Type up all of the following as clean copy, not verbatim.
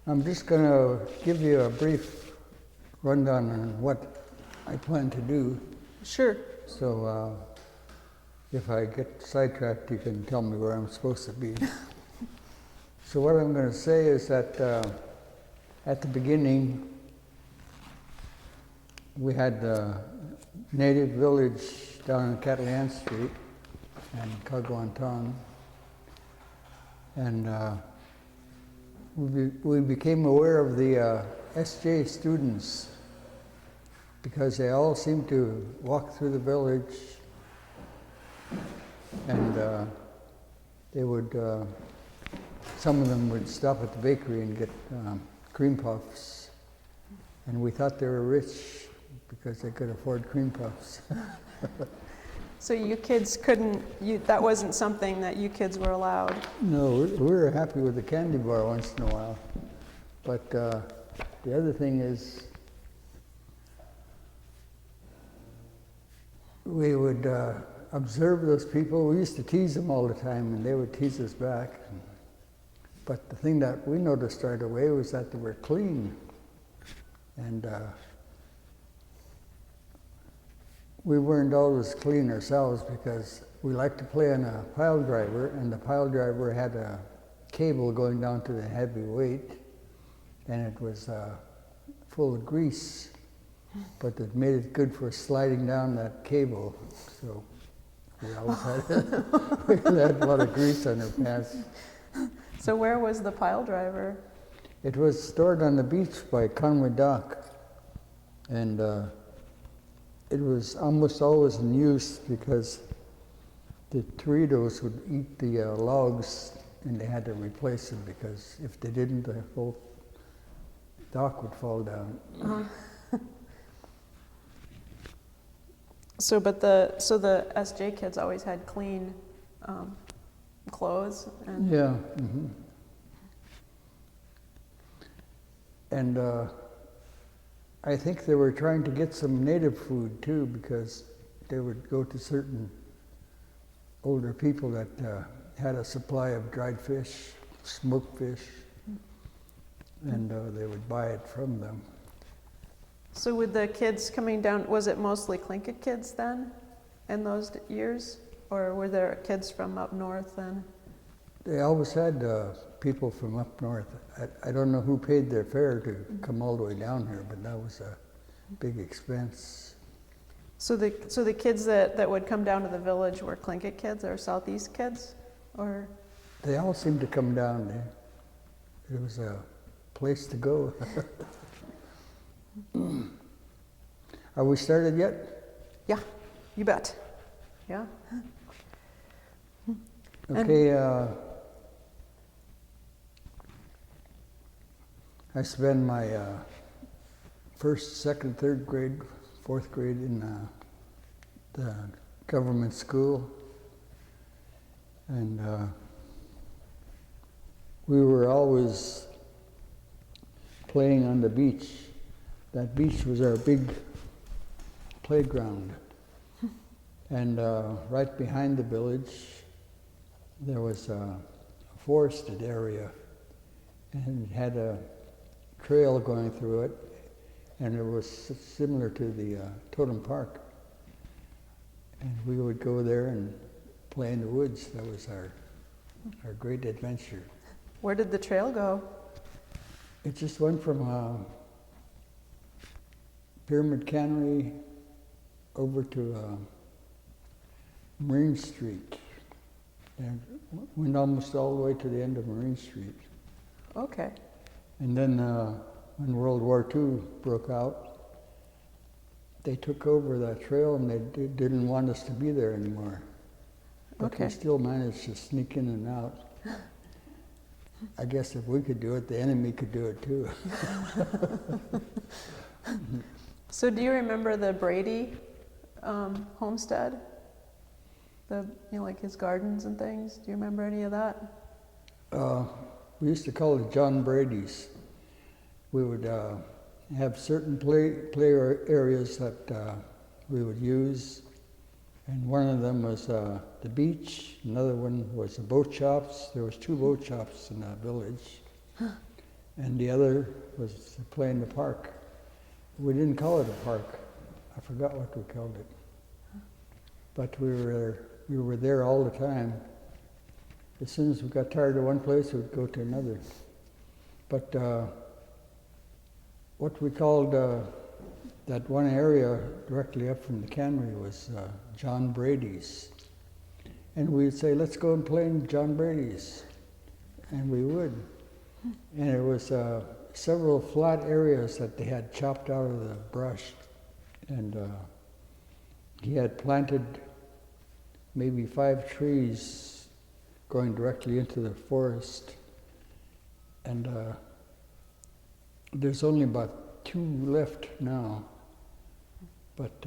I'm just going to give you a brief rundown on what I plan to do. Sure. So if I get sidetracked, you can tell me where I'm supposed to be. So what I'm going to say is that at the beginning, we had the native village down on Catalan Street and Caguantan. And we became aware of the SJ students because they all seemed to walk through the village and they would, some of them would stop at the bakery and get cream puffs. And we thought they were rich because they could afford cream puffs. So you kids couldn't, that wasn't something that you kids were allowed? No, we were happy with the candy bar once in a while. But the other thing is, we would observe those people. We used to tease them all the time, and they would tease us back. But the thing that we noticed right away was that they were clean. And we weren't always clean ourselves because we liked to play on a pile driver, and the pile driver had a cable going down to the heavy weight, and it was full of grease, but it made it good for sliding down that cable. So we always had, we had a lot of grease on our pants. So where was the pile driver? It was stored on the beach by Conway Dock, and it was almost always in use because the Torridos would eat the logs and they had to replace them because if they didn't, the whole dock would fall down. So the SJ kids always had clean clothes? And Yeah. Mm-hmm. And I think they were trying to get some native food too, because they would go to certain older people that had a supply of dried fish, smoked fish, and they would buy it from them. So with the kids coming down, was it mostly Tlingit kids then in those years? Or were there kids from up north then? They always had people from up north. I don't know who paid their fare to come all the way down here, but that was a big expense. So the kids that would come down to the village were Tlingit kids or Southeast kids? Or They all seemed to come down there. It was a place to go. Are we started yet? yeah, you bet. Yeah. Okay, I spent my first, second, third grade, fourth grade in the government school, and we were always playing on the beach. That beach was our big playground, and right behind the village there was a forested area, and it had a trail going through it, and it was similar to the Totem Park. And we would go there and play in the woods. That was our great adventure. Where did the trail go? It just went from Pyramid Cannery over to Marine Street, and went almost all the way to the end of Marine Street. Okay. And then when World War II broke out, they took over that trail and they didn't want us to be there anymore. But Okay. we still managed to sneak in and out. I guess if we could do it, the enemy could do it too. So do you remember the Brady homestead? Like his gardens and things? Do you remember any of that? We used to call it John Brady's. We would have certain play areas that we would use, and one of them was the beach. Another one was the boat shops. There was 2 boat shops in the village, and the other was to play in the park. We didn't call it a park. I forgot what we called it. But we were there all the time. As soon as we got tired of one place, we'd go to another. But what we called that one area directly up from the cannery was John Brady's. And we'd say, let's go and play in John Brady's. And we would. And it was several flat areas that they had chopped out of the brush. And he had planted maybe 5 trees going directly into the forest. And there's only about 2 left now. But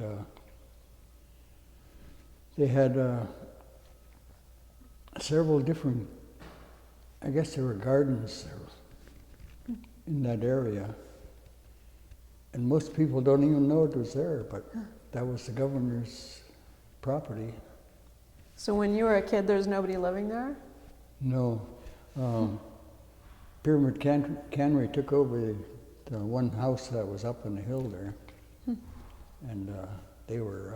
they had several different, I guess there were gardens there in that area. And most people don't even know it was there, but that was the governor's property. So when you were a kid, there's nobody living there? No. Pyramid Cannery took over the one house that was up on the hill there. And they were,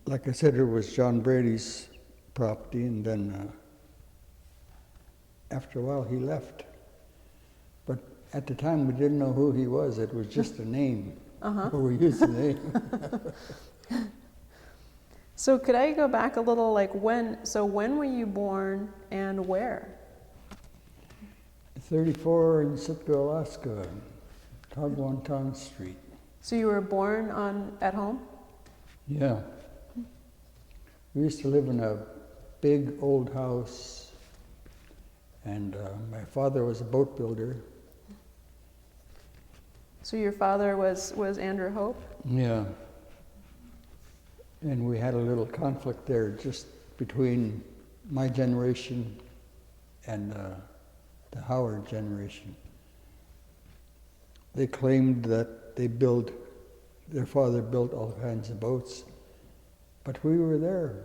like I said, it was John Brady's property, and then after a while he left. But at the time we didn't know who he was, it was just a name. We used the name. So could I go back a little, like when were you born and where? 34 in Sitka, Alaska, Tagwantan Street. So you were born at home? Yeah. We used to live in a big old house, and my father was a boat builder. So your father was Andrew Hope? Yeah. And we had a little conflict there just between my generation and the Howard generation. They claimed that their father built all kinds of boats, but we were there.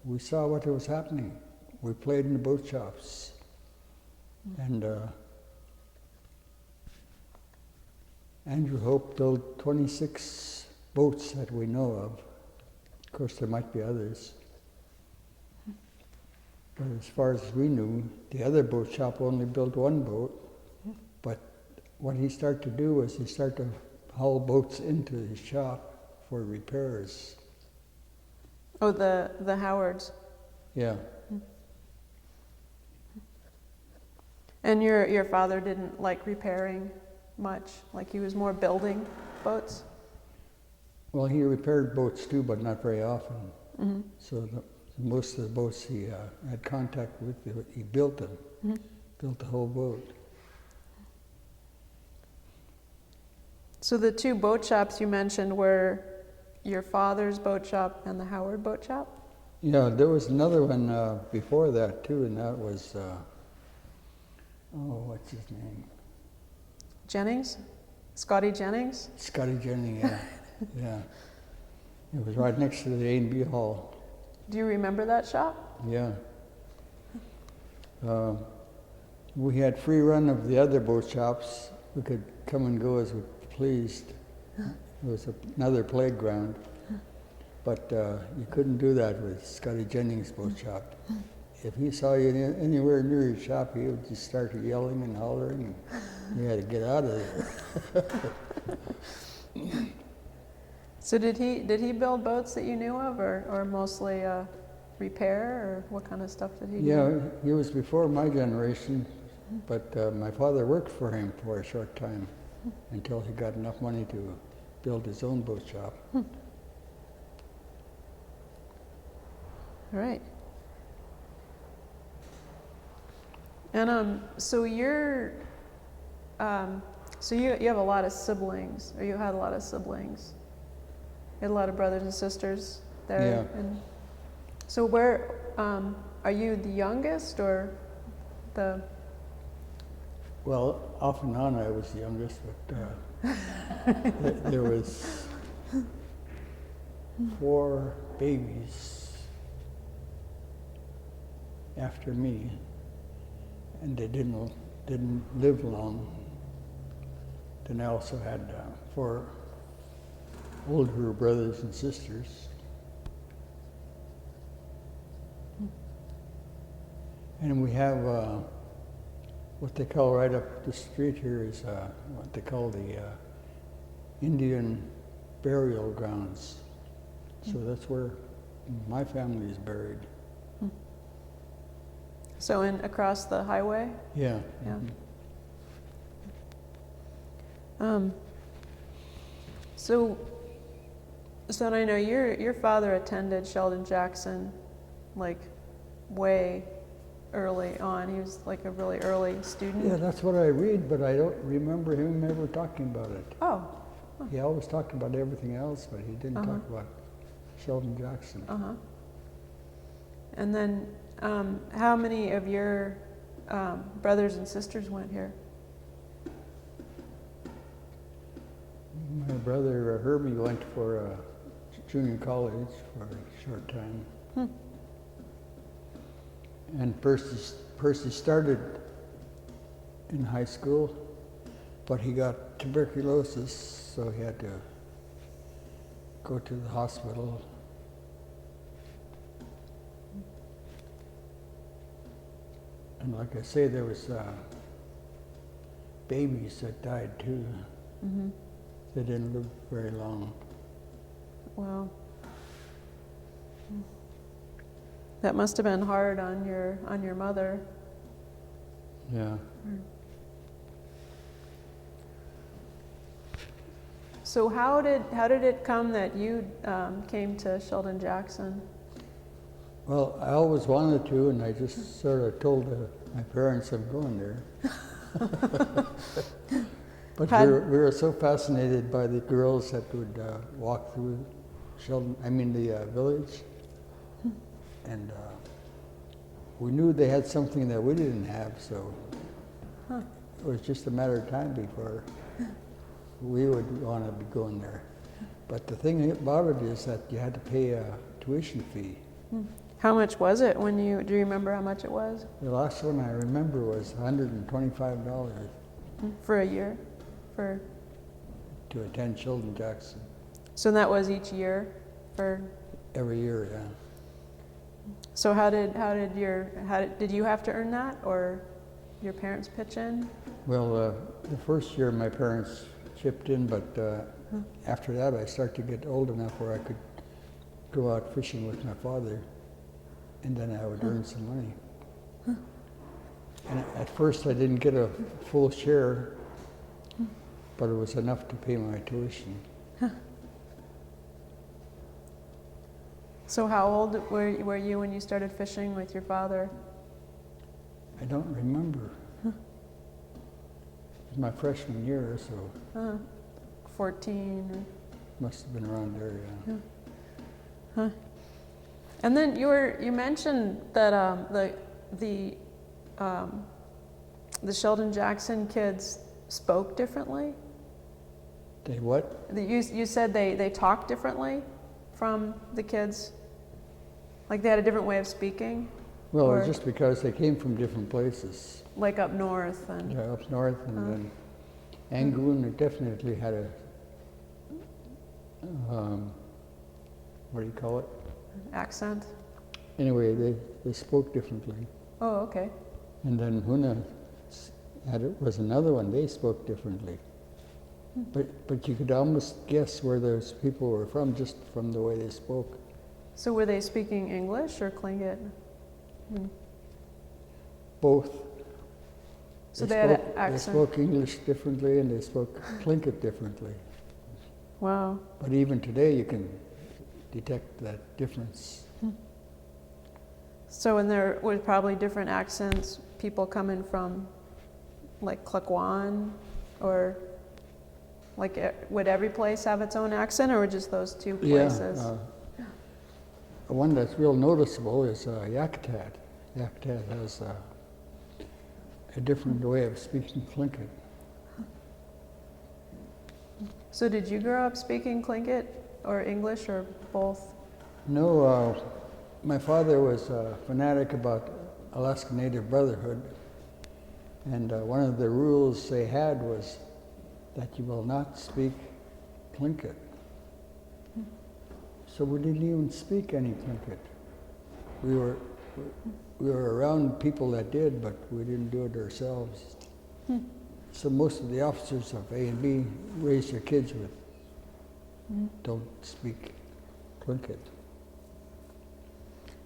We saw what was happening. We played in the boat shops. And Andrew Hope built 26 boats that we know of. Of course, there might be others. But as far as we knew, the other boat shop only built 1 boat. But what he started to do was he started to haul boats into his shop for repairs. Oh, the Howards. Yeah. And your father didn't like repairing much? Like he was more building boats? Well, he repaired boats too, but not very often. So most of the boats he had contact with, he built them. Built the whole boat. So the 2 boat shops you mentioned were your father's boat shop and the Howard boat shop? Yeah, there was another one before that too, and that was, what's his name? Jennings? Scotty Jennings? Scotty Jennings, yeah. Yeah. It was right next to the A&B Hall. Do you remember that shop? Yeah. We had free run of the other boat shops. We could come and go as we pleased. It was another playground. But you couldn't do that with Scotty Jennings' boat shop. If he saw you anywhere near your shop, he would just start yelling and hollering, and you had to get out of there. So did he build boats that you knew of, or mostly repair, or what kind of stuff did he do? Yeah, he was before my generation, but my father worked for him for a short time until he got enough money to build his own boat shop. All right. And so you're, so you have a lot of siblings, or you had a lot of siblings. You had a lot of brothers and sisters there. Yeah. And so where, are you the youngest or the? Well, off and on I was the youngest, but there was 4 babies after me. and they didn't live long. Then I also had 4 older brothers and sisters. And we have what they call right up the street here is what they call the Indian burial grounds. So that's where my family is buried. So across the highway? Yeah. Yeah. Mhm. So I know your father attended Sheldon Jackson, like, way early on. He was like a really early student. Yeah, that's what I read, but I don't remember him ever talking about it. Oh. He always talked about everything else, but he didn't talk about Sheldon Jackson. And then, how many of your brothers and sisters went here? My brother Herbie went for junior college for a short time. And Percy started in high school, but he got tuberculosis, so he had to go to the hospital. And like I say, there was babies that died too. They didn't live very long. Wow. That must have been hard on your mother. Yeah. So how did it come that you came to Sheldon Jackson? Well, I always wanted to, and I just sort of told my parents I'm going there. But we were so fascinated by the girls that would walk through the village, and we knew they had something that we didn't have, so it was just a matter of time before we would want to be going there. But the thing about it is that you had to pay a tuition fee. How much was it do you remember how much it was? The last one I remember was $125 For a year? to attend Sheldon Jackson. So that was each year Every year, yeah. So did you have to earn that, or your parents pitch in? Well, the first year my parents chipped in, but after that I started to get old enough where I could go out fishing with my father, and then I would earn some money. And at first I didn't get a full share, but it was enough to pay my tuition. So how old were you when you started fishing with your father? I don't remember. It was my freshman year, so 14. must have been around there, yeah. And then you mentioned that the Sheldon Jackson kids spoke differently. They what? You said they talked differently from the kids? Like they had a different way of speaking? Well, it was just because they came from different places. Like up north and... Yeah, up north, and then Angoon definitely had a, what do you call it? Accent? Anyway, they spoke differently. Oh, okay. And then Huna was another one, they spoke differently. But you could almost guess where those people were from just from the way they spoke. So were they speaking English or Tlingit? Both. So they had an They accent? spoke English differently and they spoke Tlingit differently. Wow. But even today you can detect that difference. So and there were probably different accents, people coming from like Klakwan, or like would every place have its own accent, or just those two places? Yeah. One that's real noticeable is Yakutat. Yakutat has a different way of speaking Tlingit. So did you grow up speaking Tlingit or English or both? No, my father was a fanatic about Alaska Native Brotherhood, And one of the rules they had was that you will not speak Tlingit. So we didn't even speak any Tlingit. We were around people that did, but we didn't do it ourselves. So most of the officers of A and B raised their kids with don't speak Tlingit.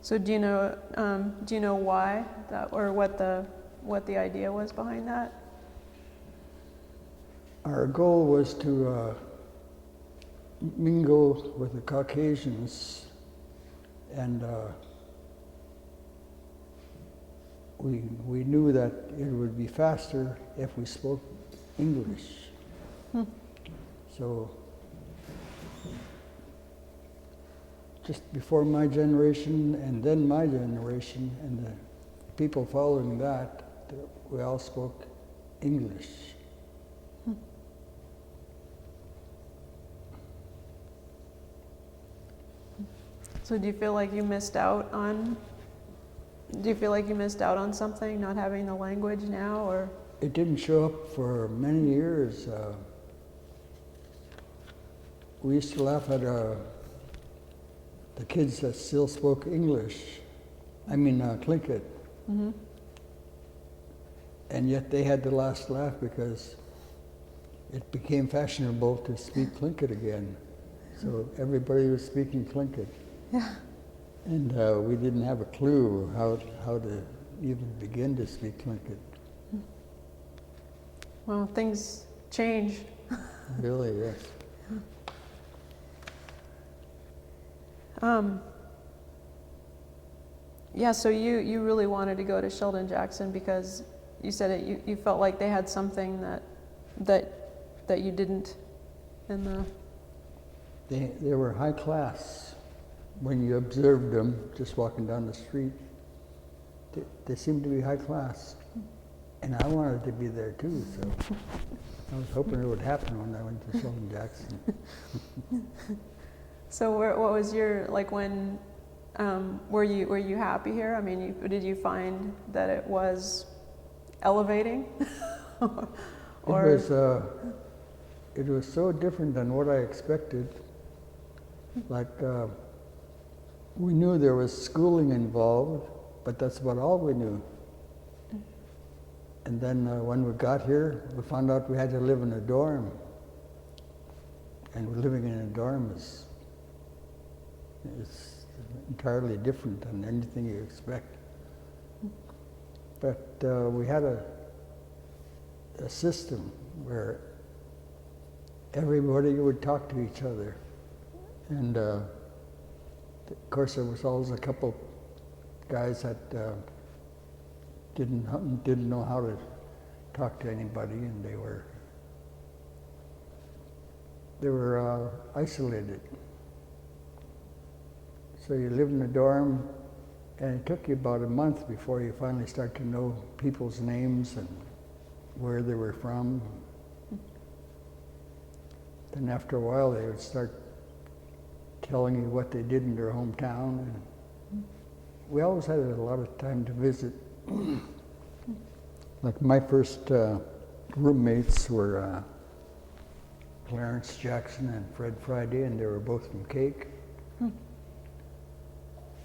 So do you know why that, or what the idea was behind that? Our goal was to mingle with the Caucasians, and we knew that it would be faster if we spoke English. So just before my generation and then my generation and the people following that, we all spoke English. So do you feel like you missed out on something, not having the language now, or? It didn't show up for many years. We used to laugh at the kids that still spoke English, Tlingit. And yet they had the last laugh because it became fashionable to speak Tlingit again. So everybody was speaking Tlingit. Yeah. And we didn't have a clue how to even begin to speak Tlingit. Well, things change. Really, yes. Yeah, so you really wanted to go to Sheldon Jackson because you said you felt like they had something that you didn't in the... They were high class. When you observed them just walking down the street, they seemed to be high class. And I wanted to be there too, so I was hoping it would happen when I went to Sheldon Jackson. So what was your, like when, were you happy here? I mean, did you find that it was elevating? Or? It was so different than what I expected. Like, we knew there was schooling involved, but that's about all we knew. And then when we got here, we found out we had to live in a dorm. And living in a dorm is entirely different than anything you expect. But we had a system where everybody would talk to each other. And of course there was always a couple guys that didn't know how to talk to anybody, and they were isolated. So you lived in a dorm, and it took you about a month before you finally start to know people's names and where they were from. Then after a while, they would start telling you what they did in their hometown. And we always had a lot of time to visit. Like my first roommates were Clarence Jackson and Fred Friday, and they were both from Cake.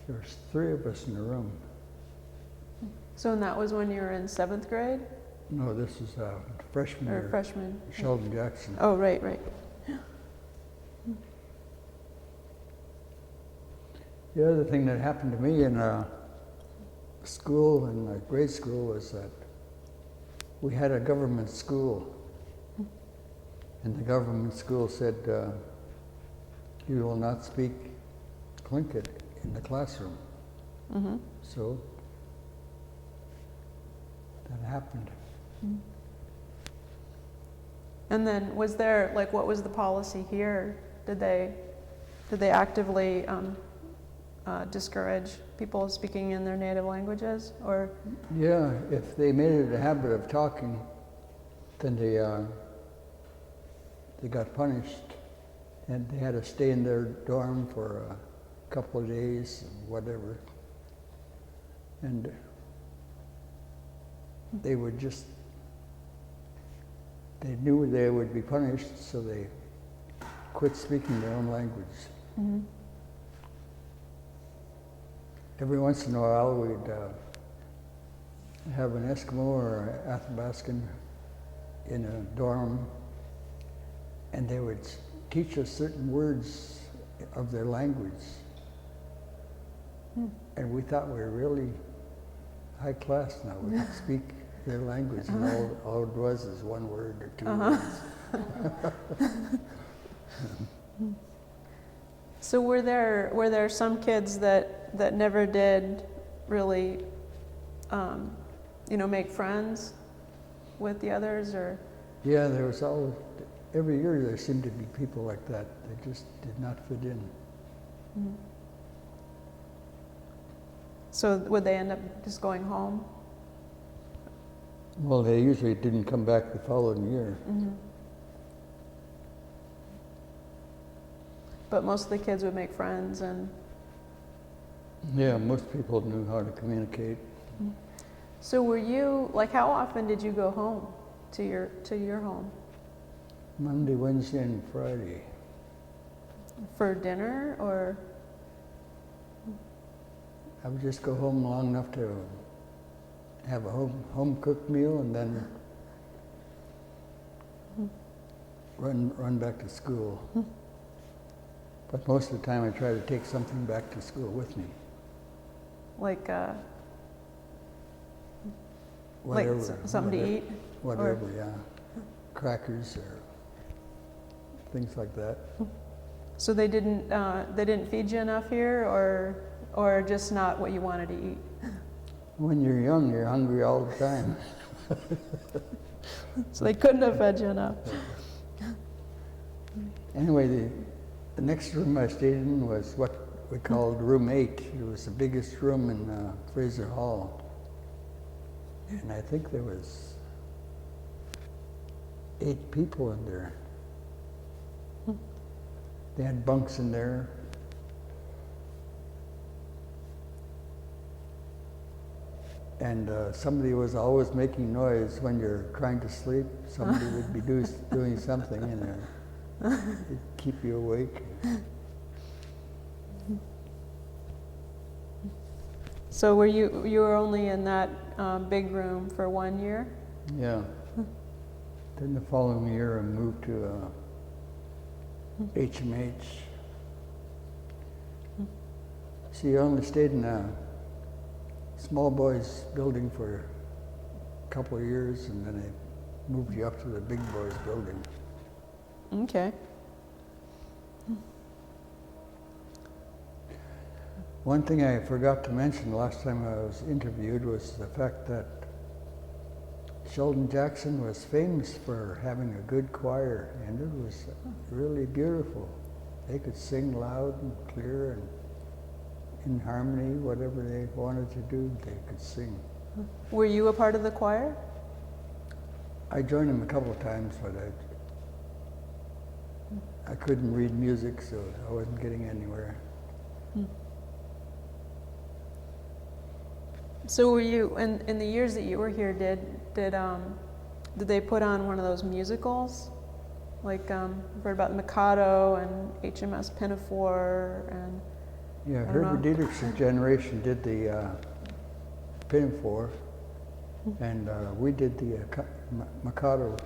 There was 3 of us in the room. So and that was when you were in 7th grade? No, this is freshman Or year. freshman? Sheldon Jackson. Oh, right. The other thing that happened to me in school, in grade school, was that we had a government school. And the government school said, you will not speak Tlingit in the classroom. So that happened. And then was there, like, what was the policy here? Did they actively discourage people speaking in their native languages, or? Yeah, if they made it a habit of talking, then they got punished, and they had to stay in their dorm for a couple of days, whatever. And they would just they knew they would be punished, so they quit speaking their own language. Mm-hmm. Every once in a while, we'd have an Eskimo or an Athabascan in a dorm, and they would teach us certain words of their language. And we thought we were really high class now. We could speak their language, and all it was is one word or two words. So were there some kids that never did really, make friends with the others, or? Yeah, there was always, every year there seemed to be people like that. They just did not fit in. Mm-hmm. So would they end up just going home? Well, they usually didn't come back the following year. Mm-hmm. But most of the kids would make friends and... Yeah, most people knew how to communicate. Mm-hmm. So were you, how often did you go home to your home? Monday, Wednesday, and Friday. For dinner, or? I would just go home long enough to have a home cooked meal and then run back to school. But most of the time I try to take something back to school with me. Whatever, something to eat? Whatever, yeah. Crackers or things like that. So they didn't feed you enough here, or just not what you wanted to eat? When you're young, you're hungry all the time. So they couldn't have fed you enough. Anyway, the next room I stayed in was what we called room 8. It was the biggest room in Fraser Hall. And I think there was 8 people in there. They had bunks in there. And somebody was always making noise when you're trying to sleep. Somebody would be doing something in there. It'd keep you awake. So you were only in that big room for 1 year? Yeah. Then the following year I moved to HMH. See, I only stayed in a small boys building for a couple of years, and then I moved you up to the big boys building. Okay. One thing I forgot to mention last time I was interviewed was the fact that Sheldon Jackson was famous for having a good choir, and it was really beautiful. They could sing loud and clear and in harmony, whatever they wanted to do, they could sing. Were you a part of the choir? I joined them a couple of times, but I couldn't read music, so I wasn't getting anywhere. So were you, in the years that you were here, did they put on one of those musicals? I've heard about Mikado and HMS Pinafore and... Yeah, Herbert Dietrich's generation did the Pinafore, and we did the Mikado.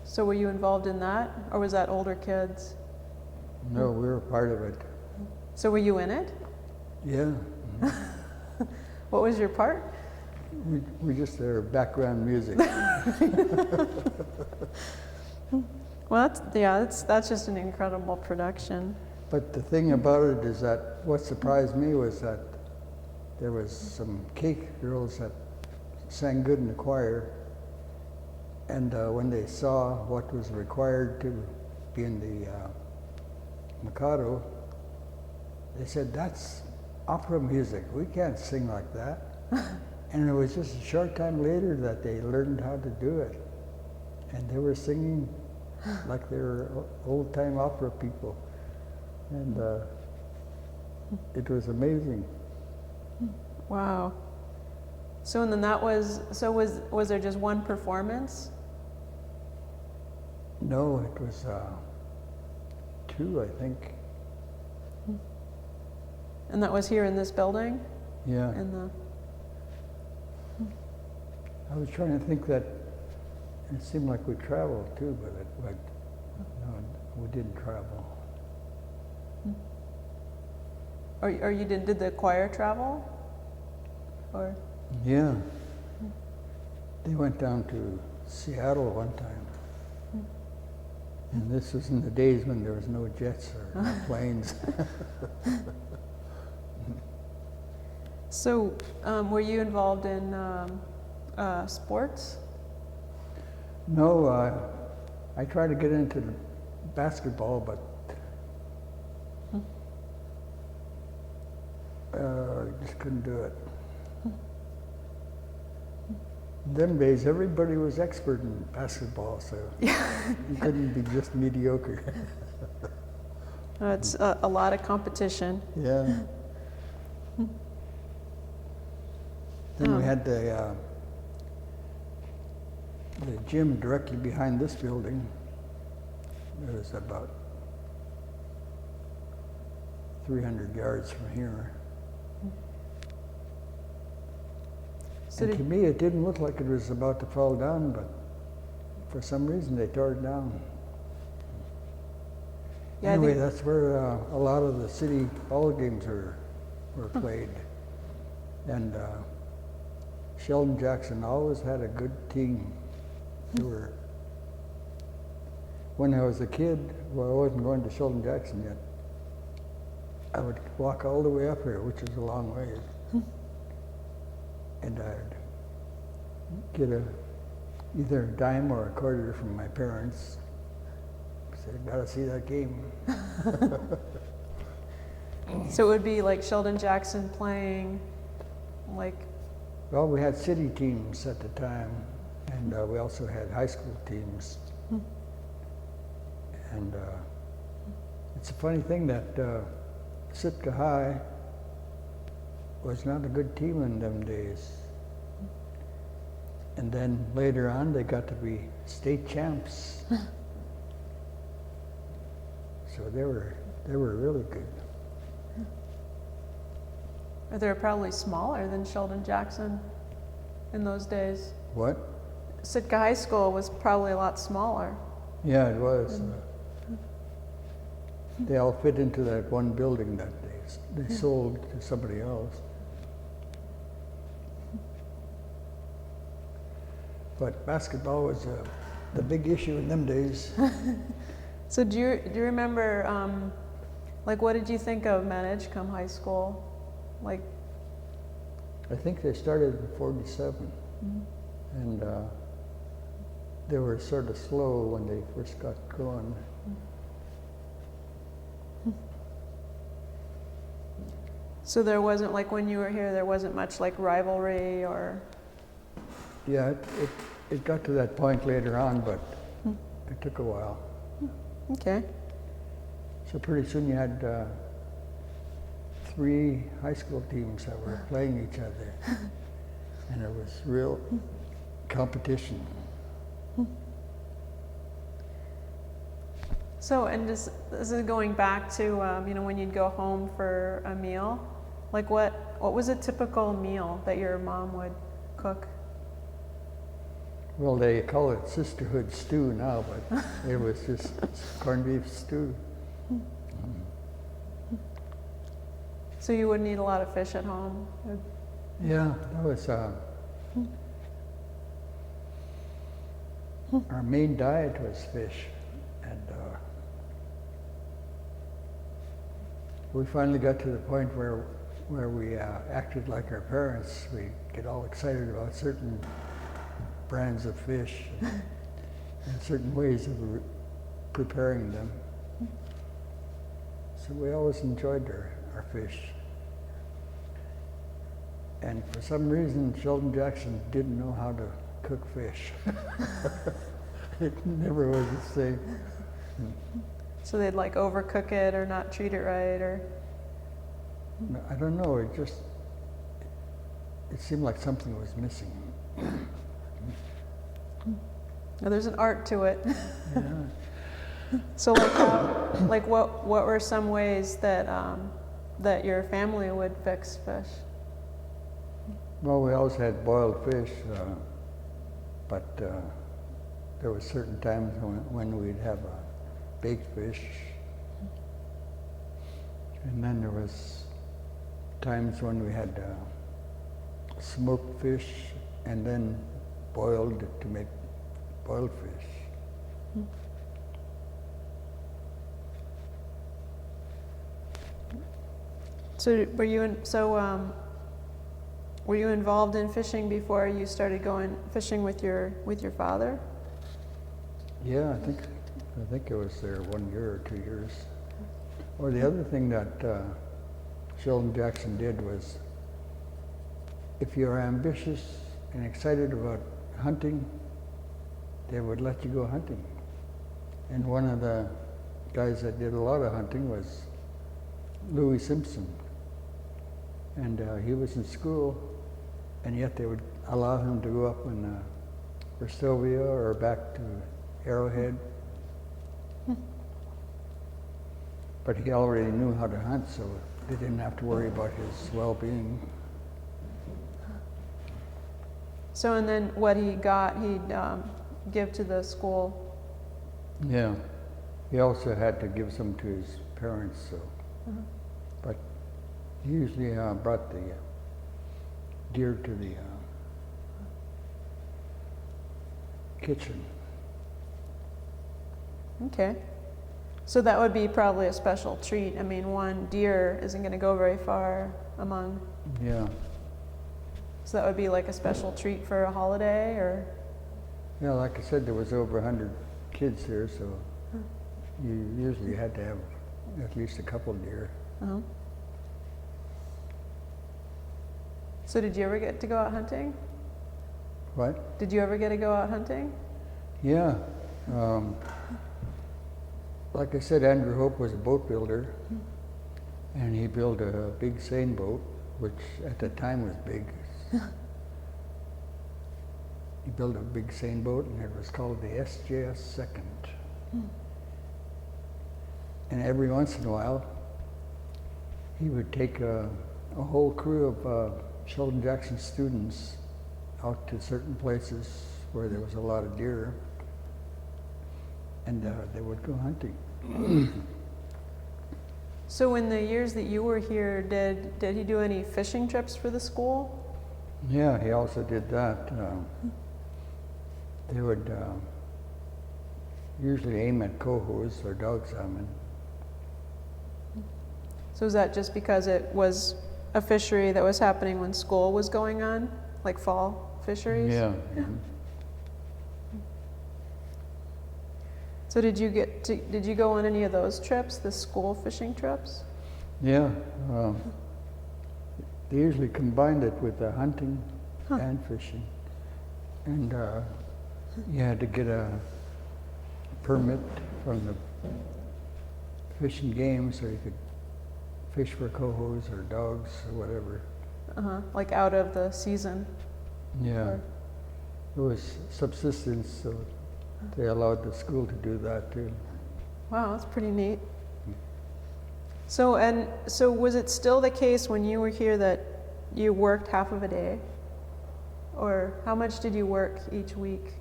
So were you involved in that, or was that older kids? No, we were part of it. So were you in it? Yeah. What was your part? We just their background music. Well, that's just an incredible production. But the thing about it is that what surprised me was that there was some cake girls that sang good in the choir, and when they saw what was required to be in the Mikado, they said, "That's opera music. We can't sing like that." And it was just a short time later that they learned how to do it, and they were singing like they were old-time opera people, and it was amazing. Wow. So and then was there just one performance? No, it was two, I think. And that was here in this building? Yeah. In the I was trying to think that it seemed like we traveled too, but no, we didn't travel. or you did the choir travel? Or Yeah. They went down to Seattle one time. And this was in the days when there was no jets or no planes. so were you involved in sports? No, I tried to get into the basketball, but I just couldn't do it. In them days, everybody was expert in basketball, so you couldn't be just mediocre. It's a lot of competition. Yeah. Then we had the gym directly behind this building. It was about 300 yards from here. So And to me, it didn't look like it was about to fall down, but for some reason they tore it down. Yeah, Anyway, that's where a lot of the city ball games were played. And Sheldon Jackson always had a good team. They were, when I was a kid, well, I wasn't going to Sheldon Jackson yet. I would walk all the way up here, which is a long way. And I'd get either a dime or a quarter from my parents. Said, "Gotta see that game." So it would be like Sheldon Jackson playing, like. Well, we had city teams at the time, and we also had high school teams. And it's a funny thing that Sitka High was not a good team in them days. And then later on, they got to be state champs. So they were really good. They were probably smaller than Sheldon Jackson in those days. What? Sitka High School was probably a lot smaller. Yeah, it was. They all fit into that one building that they sold to somebody else. But basketball was the big issue in them days. So do you remember, like, what did you think of Managcom High School? Like, I think they started in '47, and they were sort of slow when they first got going. so there wasn't, like, when you were here, there wasn't much like rivalry or. Yeah, it got to that point later on, but it took a while. Okay. So pretty soon you had 3 high school teams that were playing each other, and it was real competition. So, and this is going back to, when you'd go home for a meal, like what was a typical meal that your mom would cook? Well, they call it sisterhood stew now, but it was just corned beef stew. So you wouldn't eat a lot of fish at home? Yeah, that was our main diet was fish, and we finally got to the point where we acted like our parents. We get all excited about certain brands of fish and certain ways of preparing them. So we always enjoyed our fish. And for some reason, Sheldon Jackson didn't know how to cook fish. It never was the same. So they'd like overcook it or not treat it right, or? I don't know, it seemed like something was missing. Now, there's an art to it. Yeah. So like what were some ways that that your family would fix fish? Well, we always had boiled fish, but there were certain times when we'd have a baked fish, and then there was times when we had smoked fish and then boiled to make boiled fish. So were you involved in fishing before you started going fishing with your father? Yeah, I think it was there 1 year or 2 years. Or the other thing that Sheldon Jackson did was, if you're ambitious and excited about hunting, they would let you go hunting. And one of the guys that did a lot of hunting was Louis Simpson. And he was in school, and yet they would allow him to go up in Verstovia or back to Arrowhead. But he already knew how to hunt, so they didn't have to worry about his well-being. So, and then what he got, he'd give to the school. Yeah. He also had to give some to his parents, so. But he usually brought the deer to the kitchen. Okay. So that would be probably a special treat. I mean, one deer isn't going to go very far among. Yeah. So that would be like a special treat for a holiday, or? Yeah, like I said, there was over 100 kids here, so you usually had to have at least a couple deer. Uh-huh. So did you ever get to go out hunting? What? Did you ever get to go out hunting? Yeah. Like I said, Andrew Hope was a boat builder, and he built a big seine boat, which at the time was big. He built a big seine boat, and it was called the SJS Second. And every once in a while, he would take a whole crew of Sheldon Jackson students out to certain places where there was a lot of deer, and they would go hunting. So in the years that you were here, did he do any fishing trips for the school? Yeah, he also did that. They would usually aim at cohos or dog salmon. So is that just because it was a fishery that was happening when school was going on, like fall fisheries? Yeah. So did you go on any of those trips, the school fishing trips? Yeah. They usually combined it with the hunting and fishing. And you had to get a permit from the Fish and Game so you could fish for cohos or dogs or whatever. Like out of the season? Yeah. Or... It was subsistence, so they allowed the school to do that too. Wow, that's pretty neat. So was it still the case when you were here that you worked half of a day? Or how much did you work each week?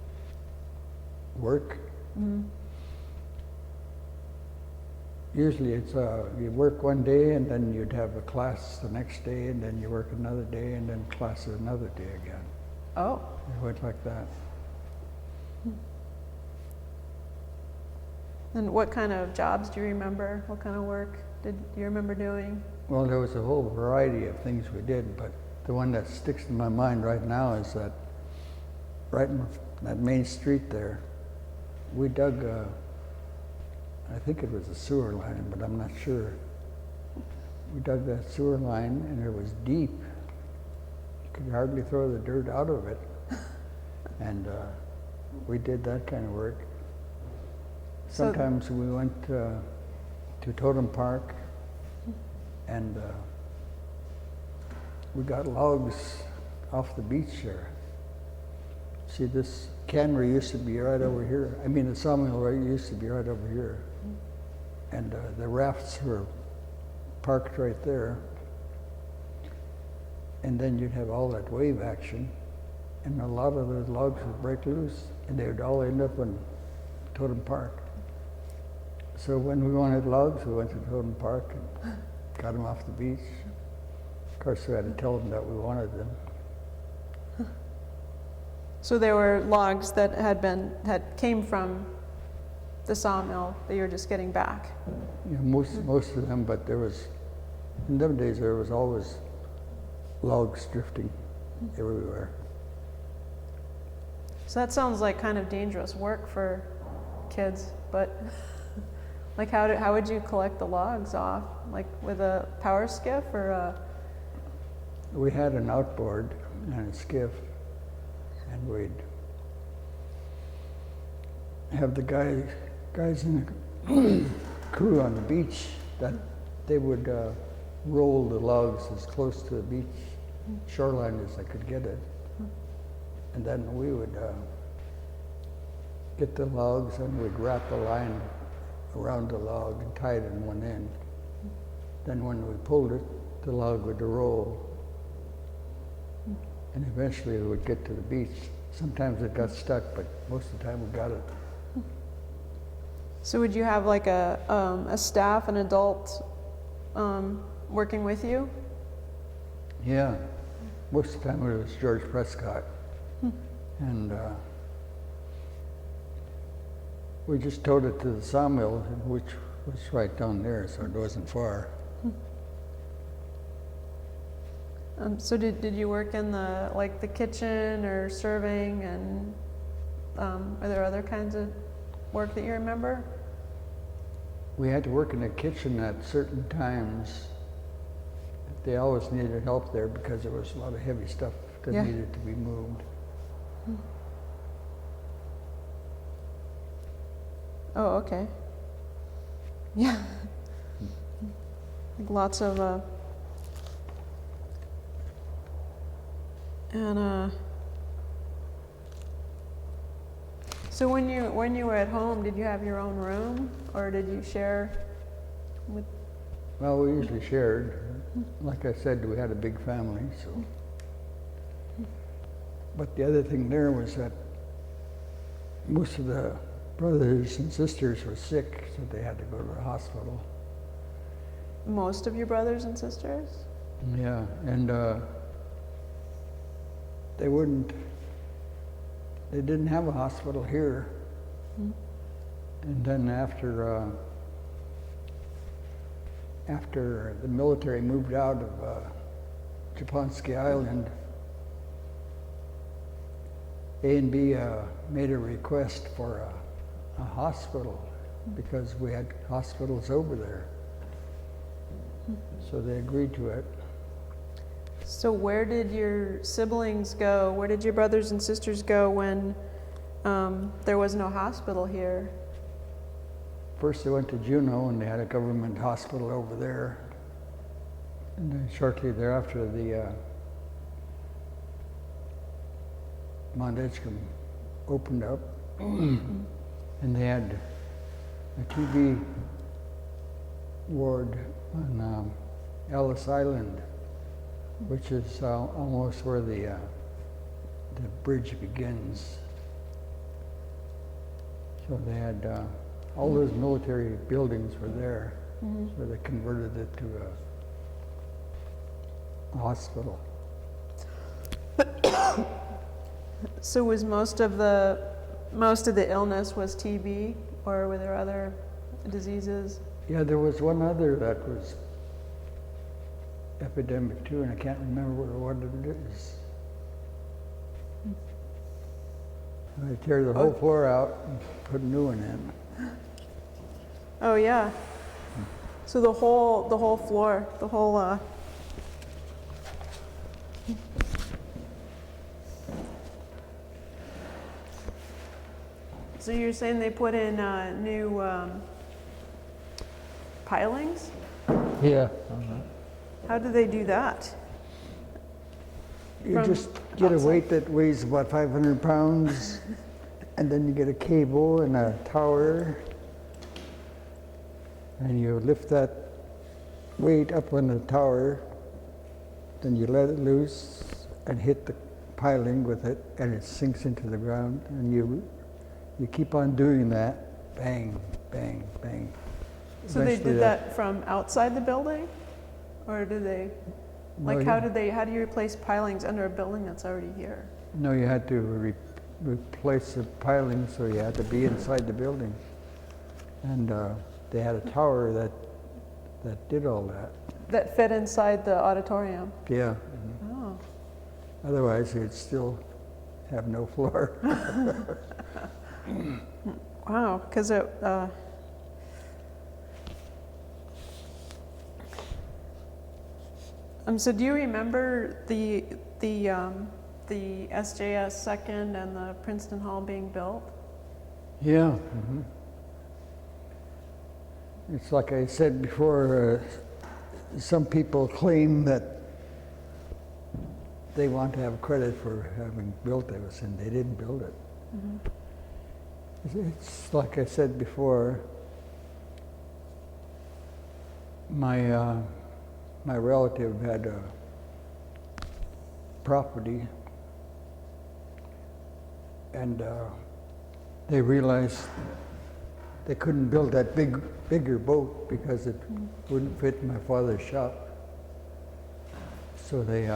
Work? Mm-hmm. Usually it's you work one day and then you'd have a class the next day, and then you work another day and then class another day again. Oh. It went like that. And what kind of jobs do you remember? What kind of work did you remember doing? Well, there was a whole variety of things we did, but the one that sticks in my mind right now is that right in that main street there, we dug, I think it was a sewer line, but I'm not sure. We dug that sewer line and it was deep. You could hardly throw the dirt out of it. And we did that kind of work. Sometimes we went to Totem Park and we got logs off the beach there. See, this cannery used to be right over here. I mean, the sawmill right used to be right over here. And the rafts were parked right there. And then you'd have all that wave action, and a lot of those logs would break loose, and they would all end up in Totem Park. So when we wanted logs, we went to Totem Park and got them off the beach. Of course, we had to tell them that we wanted them. So there were logs that came from the sawmill that you were just getting back. Yeah, most of them, but there was, in them days, there was always logs drifting everywhere. So that sounds like kind of dangerous work for kids, but like how would you collect the logs off? Like with a power skiff or a... We had an outboard and a skiff, and we'd have the guys in the crew on the beach that they would roll the logs as close to the beach shoreline as they could get it. And then we would get the logs and we'd wrap a line around the log and tie it in one end. Then when we pulled it, the log would roll. And eventually we would get to the beach. Sometimes it got stuck, but most of the time we got it. So would you have like a staff, an adult working with you? Yeah, most of the time it was George Prescott. And we just towed it to the sawmill, which was right down there, so it wasn't far. So did you work in the kitchen or serving, and are there other kinds of work that you remember? We had to work in the kitchen at certain times. They always needed help there because there was a lot of heavy stuff that needed to be moved. Oh, okay. Yeah. Like lots of so when you were at home, did you have your own room, or did you share with? Well, we usually shared. Like I said, we had a big family, so. But the other thing there was that most of the brothers and sisters were sick, so they had to go to the hospital. Most of your brothers and sisters? Yeah, and they didn't have a hospital here. And then after the military moved out of Japonski Island, A&B made a request for a hospital because we had hospitals over there. So they agreed to it. So where did your siblings go? Where did your brothers and sisters go when there was no hospital here? First they went to Juneau and they had a government hospital over there. And then shortly thereafter the Mount Edgecombe opened up and they had a TB ward on Ellis Island, which is almost where the bridge begins. So they had all those military buildings were there, so they converted it to a hospital. So was most of the illness was TB, or were there other diseases? Yeah, there was one other that was epidemic too, and I can't remember what it is. They tear the whole floor out and put a new one in. Oh yeah. So the whole floor, the whole. So you're saying they put in new pilings? Yeah. How do they do that? You just get a weight that weighs about 500 pounds, and then you get a cable and a tower, and you lift that weight up on the tower, then you let it loose and hit the piling with it, and it sinks into the ground, and you keep on doing that, bang, bang, bang. So they did that from outside the building? Or do they, like how do you replace pilings under a building that's already here? No, you had to replace the piling, so you had to be inside the building. And they had a tower that did all that. That fit inside the auditorium? Yeah. Oh. Otherwise, you'd still have no floor. Wow, because it, so do you remember the SJS second and the Princeton Hall being built? Yeah. Mm-hmm. It's like I said before, some people claim that they want to have credit for having built this, and they didn't build it. Mm-hmm. It's like I said before, my relative had a property, and they realized they couldn't build that bigger boat because it wouldn't fit my father's shop. So they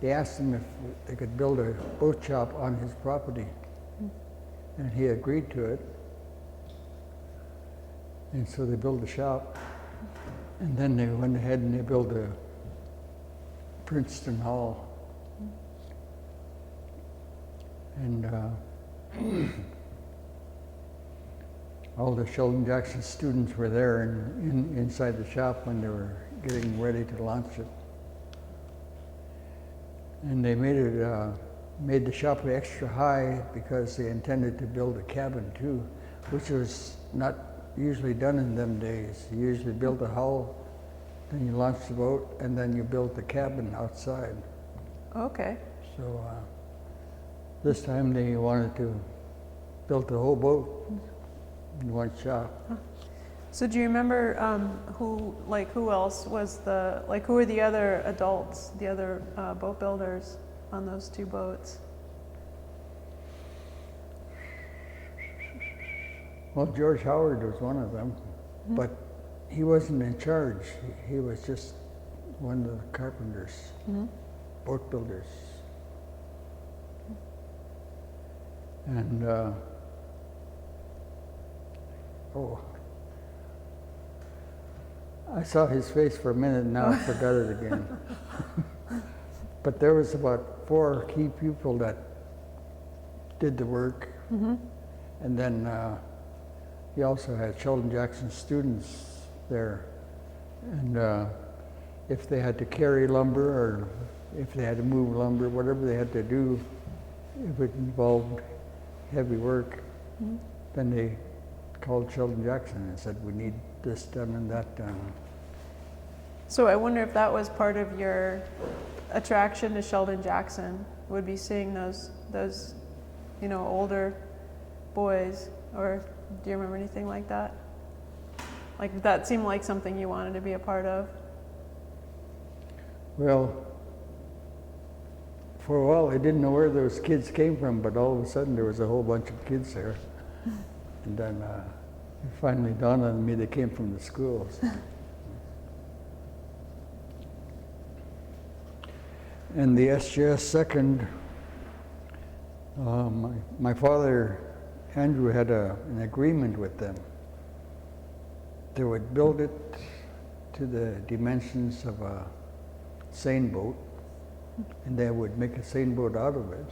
asked him if they could build a boat shop on his property, and he agreed to it. And so they built a shop, and then they went ahead and they built a Princeton Hall. And all the Sheldon Jackson students were there inside the shop when they were getting ready to launch it. And they made the shop extra high because they intended to build a cabin too, which was not usually done in them days. You usually built a hull, then you launched the boat, and then you built the cabin outside. Okay. So this time they wanted to build the whole boat in one shop. So do you remember who else was who were the other adults, the other boat builders on those two boats? Well, George Howard was one of them, but he wasn't in charge. He was just one of the carpenters, boat builders. And I saw his face for a minute, and now I forgot it again. But there was about 4 key people that did the work, and then he also had Sheldon Jackson students there, and if they had to carry lumber or if they had to move lumber, whatever they had to do, if it involved heavy work, then they called Sheldon Jackson and said, we need this done and that done. So I wonder if that was part of your attraction to Sheldon Jackson, would be seeing those older boys, or do you remember anything like that? Like that seemed like something you wanted to be a part of? Well, for a while I didn't know where those kids came from, but all of a sudden there was a whole bunch of kids there. And then it finally dawned on me they came from the schools. And the SJS second, my father, Andrew, had an agreement with them. They would build it to the dimensions of a seine boat, and they would make a seine boat out of it,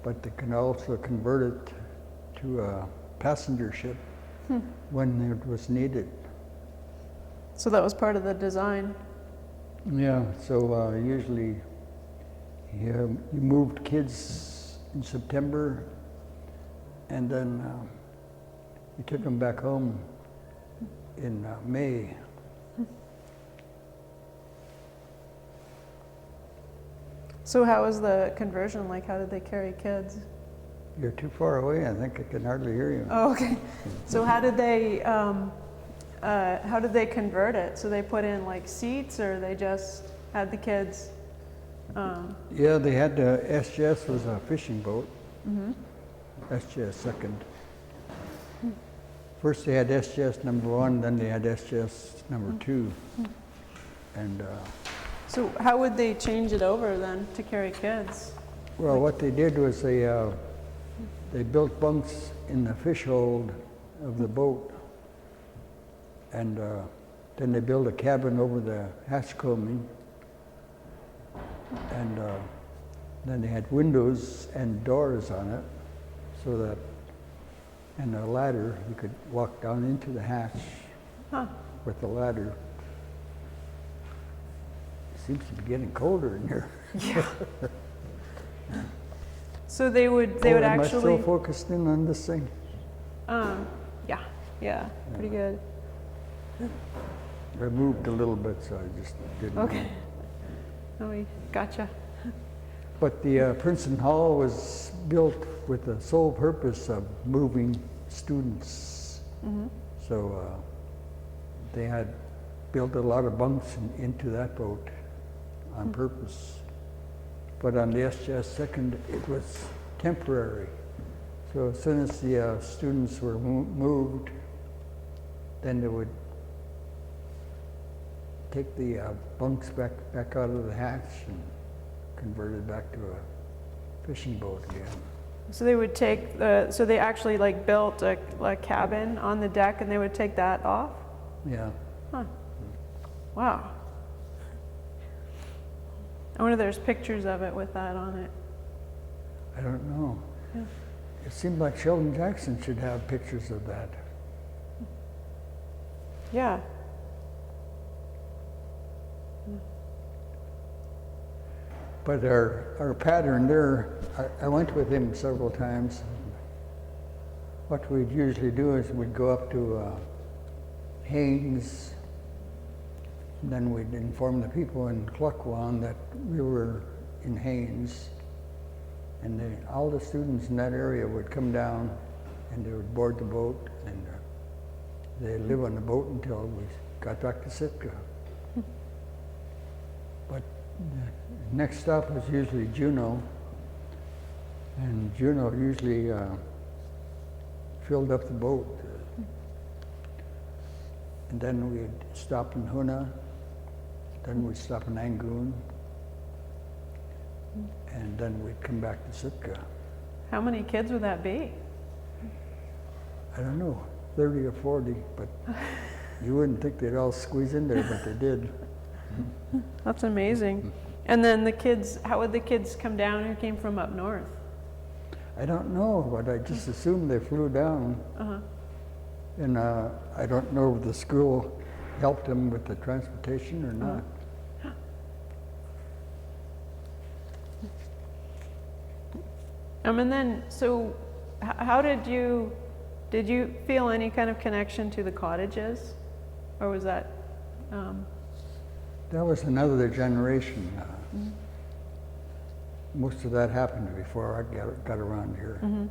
but they can also convert it to a passenger ship when it was needed. So that was part of the design? Yeah, so usually you moved kids in September, and then you took them back home in May. So how was the conversion like? How did they carry kids? You're too far away. I think I can hardly hear you. Oh, okay. So how did they convert it? So they put in like seats, or they just had the kids? Yeah, they had SGS was a fishing boat. Mm-hmm. SGS second. First they had SGS number 1, then they had SGS number 2. And So how would they change it over then to carry kids? well, what they did was they built bunks in the fish hold of the boat, and then they built a cabin over the hatch combing, and then they had windows and doors on it, so that, and a ladder, you could walk down into the hatch with the ladder. It seems to be getting colder in here. Yeah. So they would Am I actually. still focused in on this thing? Yeah, pretty good. I moved a little bit, so I just didn't. Okay. Oh, we gotcha. But the Princeton Hall was built with the sole purpose of moving students. Mm-hmm. So they had built a lot of bunks into that boat on purpose. But on the SGS second, it was temporary. So as soon as the students were moved, then they would take the bunks back out of the hatch and convert it back to a fishing boat again. So they would take so they actually like built a cabin on the deck, and they would take that off? Yeah. Huh. Wow. I wonder if there's pictures of it with that on it. I don't know. Yeah. It seemed like Sheldon Jackson should have pictures of that. Yeah. But our pattern there, I went with him several times. What we'd usually do is we'd go up to Haynes, and then we'd inform the people in Cluckwan that we were in Haynes, and all the students in that area would come down and they would board the boat, and they'd live on the boat until we got back to Sitka. But the next stop was usually Juneau, and Juneau usually filled up the boat. And then we'd stop in Huna, then we'd stop in Angoon, and then we'd come back to Sitka. How many kids would that be? I don't know, 30 or 40, but you wouldn't think they'd all squeeze in there, but they did. That's amazing. And then the kids, how would the kids come down who came from up north? I don't know, but I just assumed they flew down. Uh-huh. And I don't know if the school helped them with the transportation or not. And then, so how did you feel any kind of connection to the cottages? Or was that? That was another generation. Most of that happened before I got around here. Mm-hmm.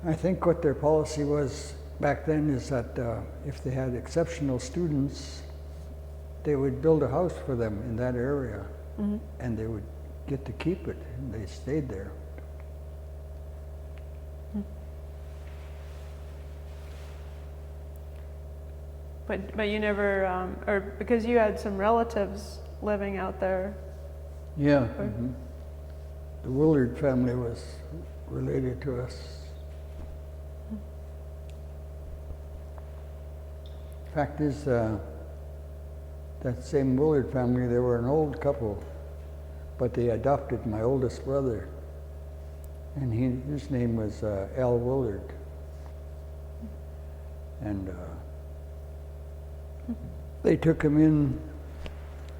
I think what their policy was back then is that if they had exceptional students, they would build a house for them in that area, and they would get to keep it, and they stayed there. But you never, or because you had some relatives living out there. Yeah. The Willard family was related to us. Fact is, that same Willard family, they were an old couple, but they adopted my oldest brother, and his name was Al Willard. And they took him in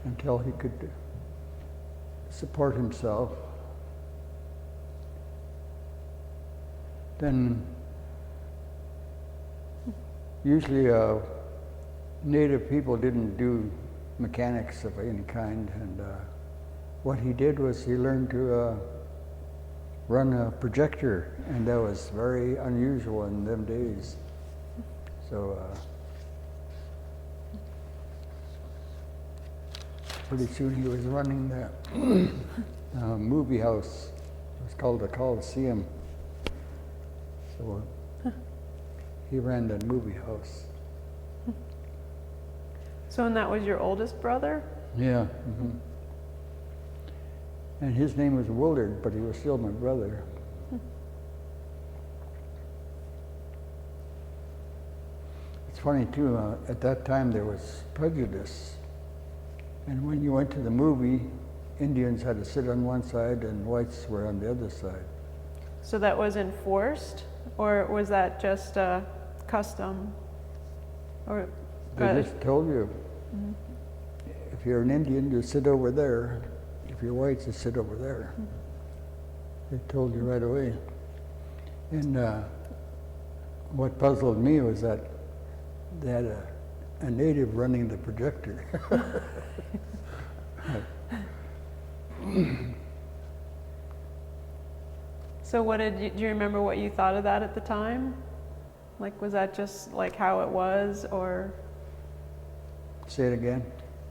until he could support himself. Then usually native people didn't do mechanics of any kind, and what he did was he learned to run a projector, and that was very unusual in them days. So pretty soon he was running the movie house. It was called the Coliseum. So he ran that movie house. So, and that was your oldest brother? Yeah. And his name was Willard, but he was still my brother. It's funny too, at that time there was prejudice. And when you went to the movie, Indians had to sit on one side and whites were on the other side. So that was enforced, or was that just a custom? Or They just told you, if you're an Indian, you sit over there. If you're white, you sit over there. They told you right away. And what puzzled me was that they had a native running the projector. So what do you remember what you thought of that at the time? Like, was that just like how it was, or? Say it again.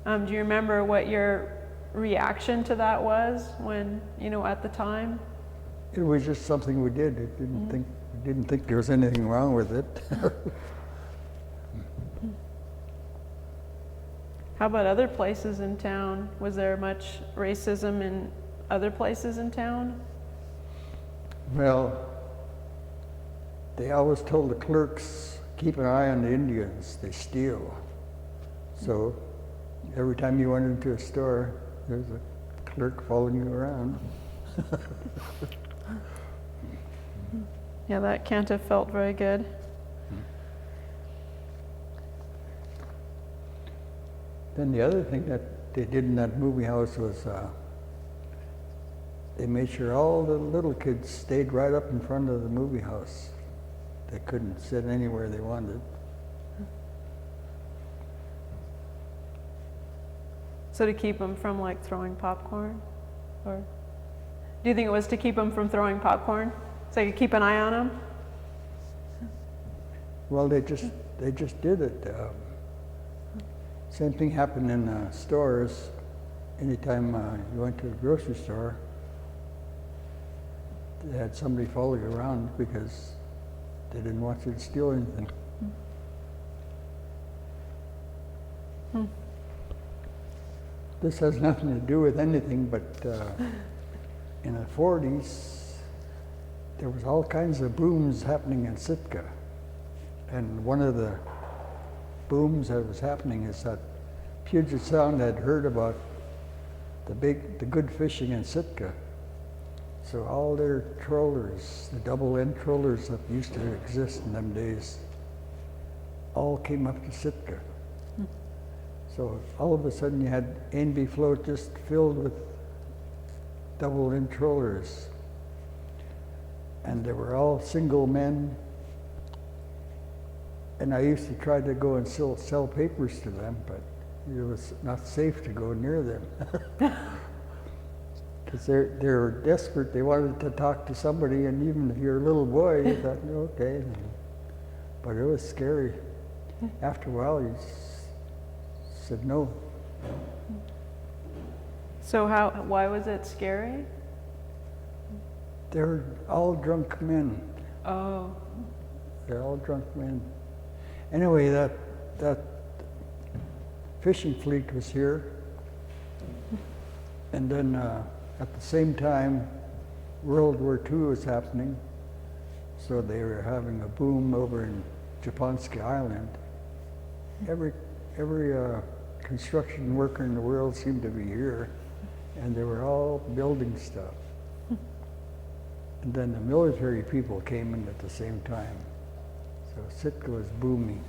Do you remember what your reaction to that was when, at the time? It was just something we did. It didn't think there was anything wrong with it. How about other places in town? Was there much racism in other places in town? Well, they always told the clerks, keep an eye on the Indians, they steal. So every time you went into a store, there's a clerk following you around. Yeah, that can't have felt very good. Then the other thing that they did in that movie house was they made sure all the little kids stayed right up in front of the movie house. They couldn't sit anywhere they wanted. So to keep them from like throwing popcorn? Or do you think it was to keep them from throwing popcorn? So you could keep an eye on them? Well, they just did it. Same thing happened in stores. Anytime you went to the grocery store, they had somebody follow you around because they didn't want you to steal anything. This has nothing to do with anything, but in the 40s, there was all kinds of booms happening in Sitka. And one of the booms that was happening is that Puget Sound had heard about the good fishing in Sitka. So all their trawlers, the double-end trawlers that used to exist in them days, all came up to Sitka. So all of a sudden you had A&B float just filled with double-end trawlers. And they were all single men. And I used to try to go and sell papers to them, but it was not safe to go near them. Because they were desperate. They wanted to talk to somebody, and even if you're a little boy, you thought, okay. But it was scary. After a while, you said no. So why was it scary? They were all drunk men. Oh. They're all drunk men. Anyway, that fishing fleet was here, and then at the same time, World War II was happening, so they were having a boom over in Japonski Island. Every construction worker in the world seemed to be here, and they were all building stuff. And then the military people came in at the same time. So Sitka was booming.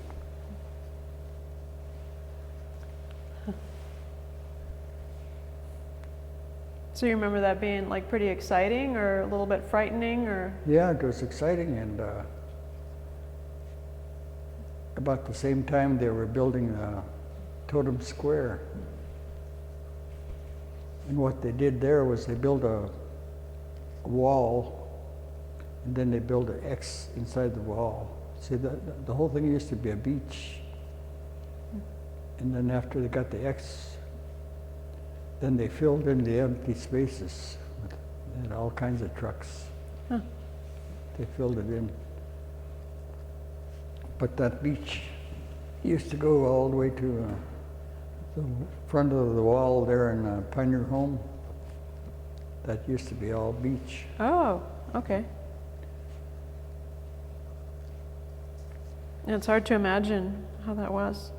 So you remember that being like pretty exciting or a little bit frightening, or? Yeah, it was exciting, and about the same time they were building Totem Square. And what they did there was they built a wall, and then they built an X inside the wall. See, the whole thing used to be a beach. And then after they got the X, then they filled in the empty spaces with they had all kinds of trucks. Huh. They filled it in. But that beach used to go all the way to the front of the wall there in Pioneer Home. That used to be all beach. Oh, okay. Yeah, it's hard to imagine how that was.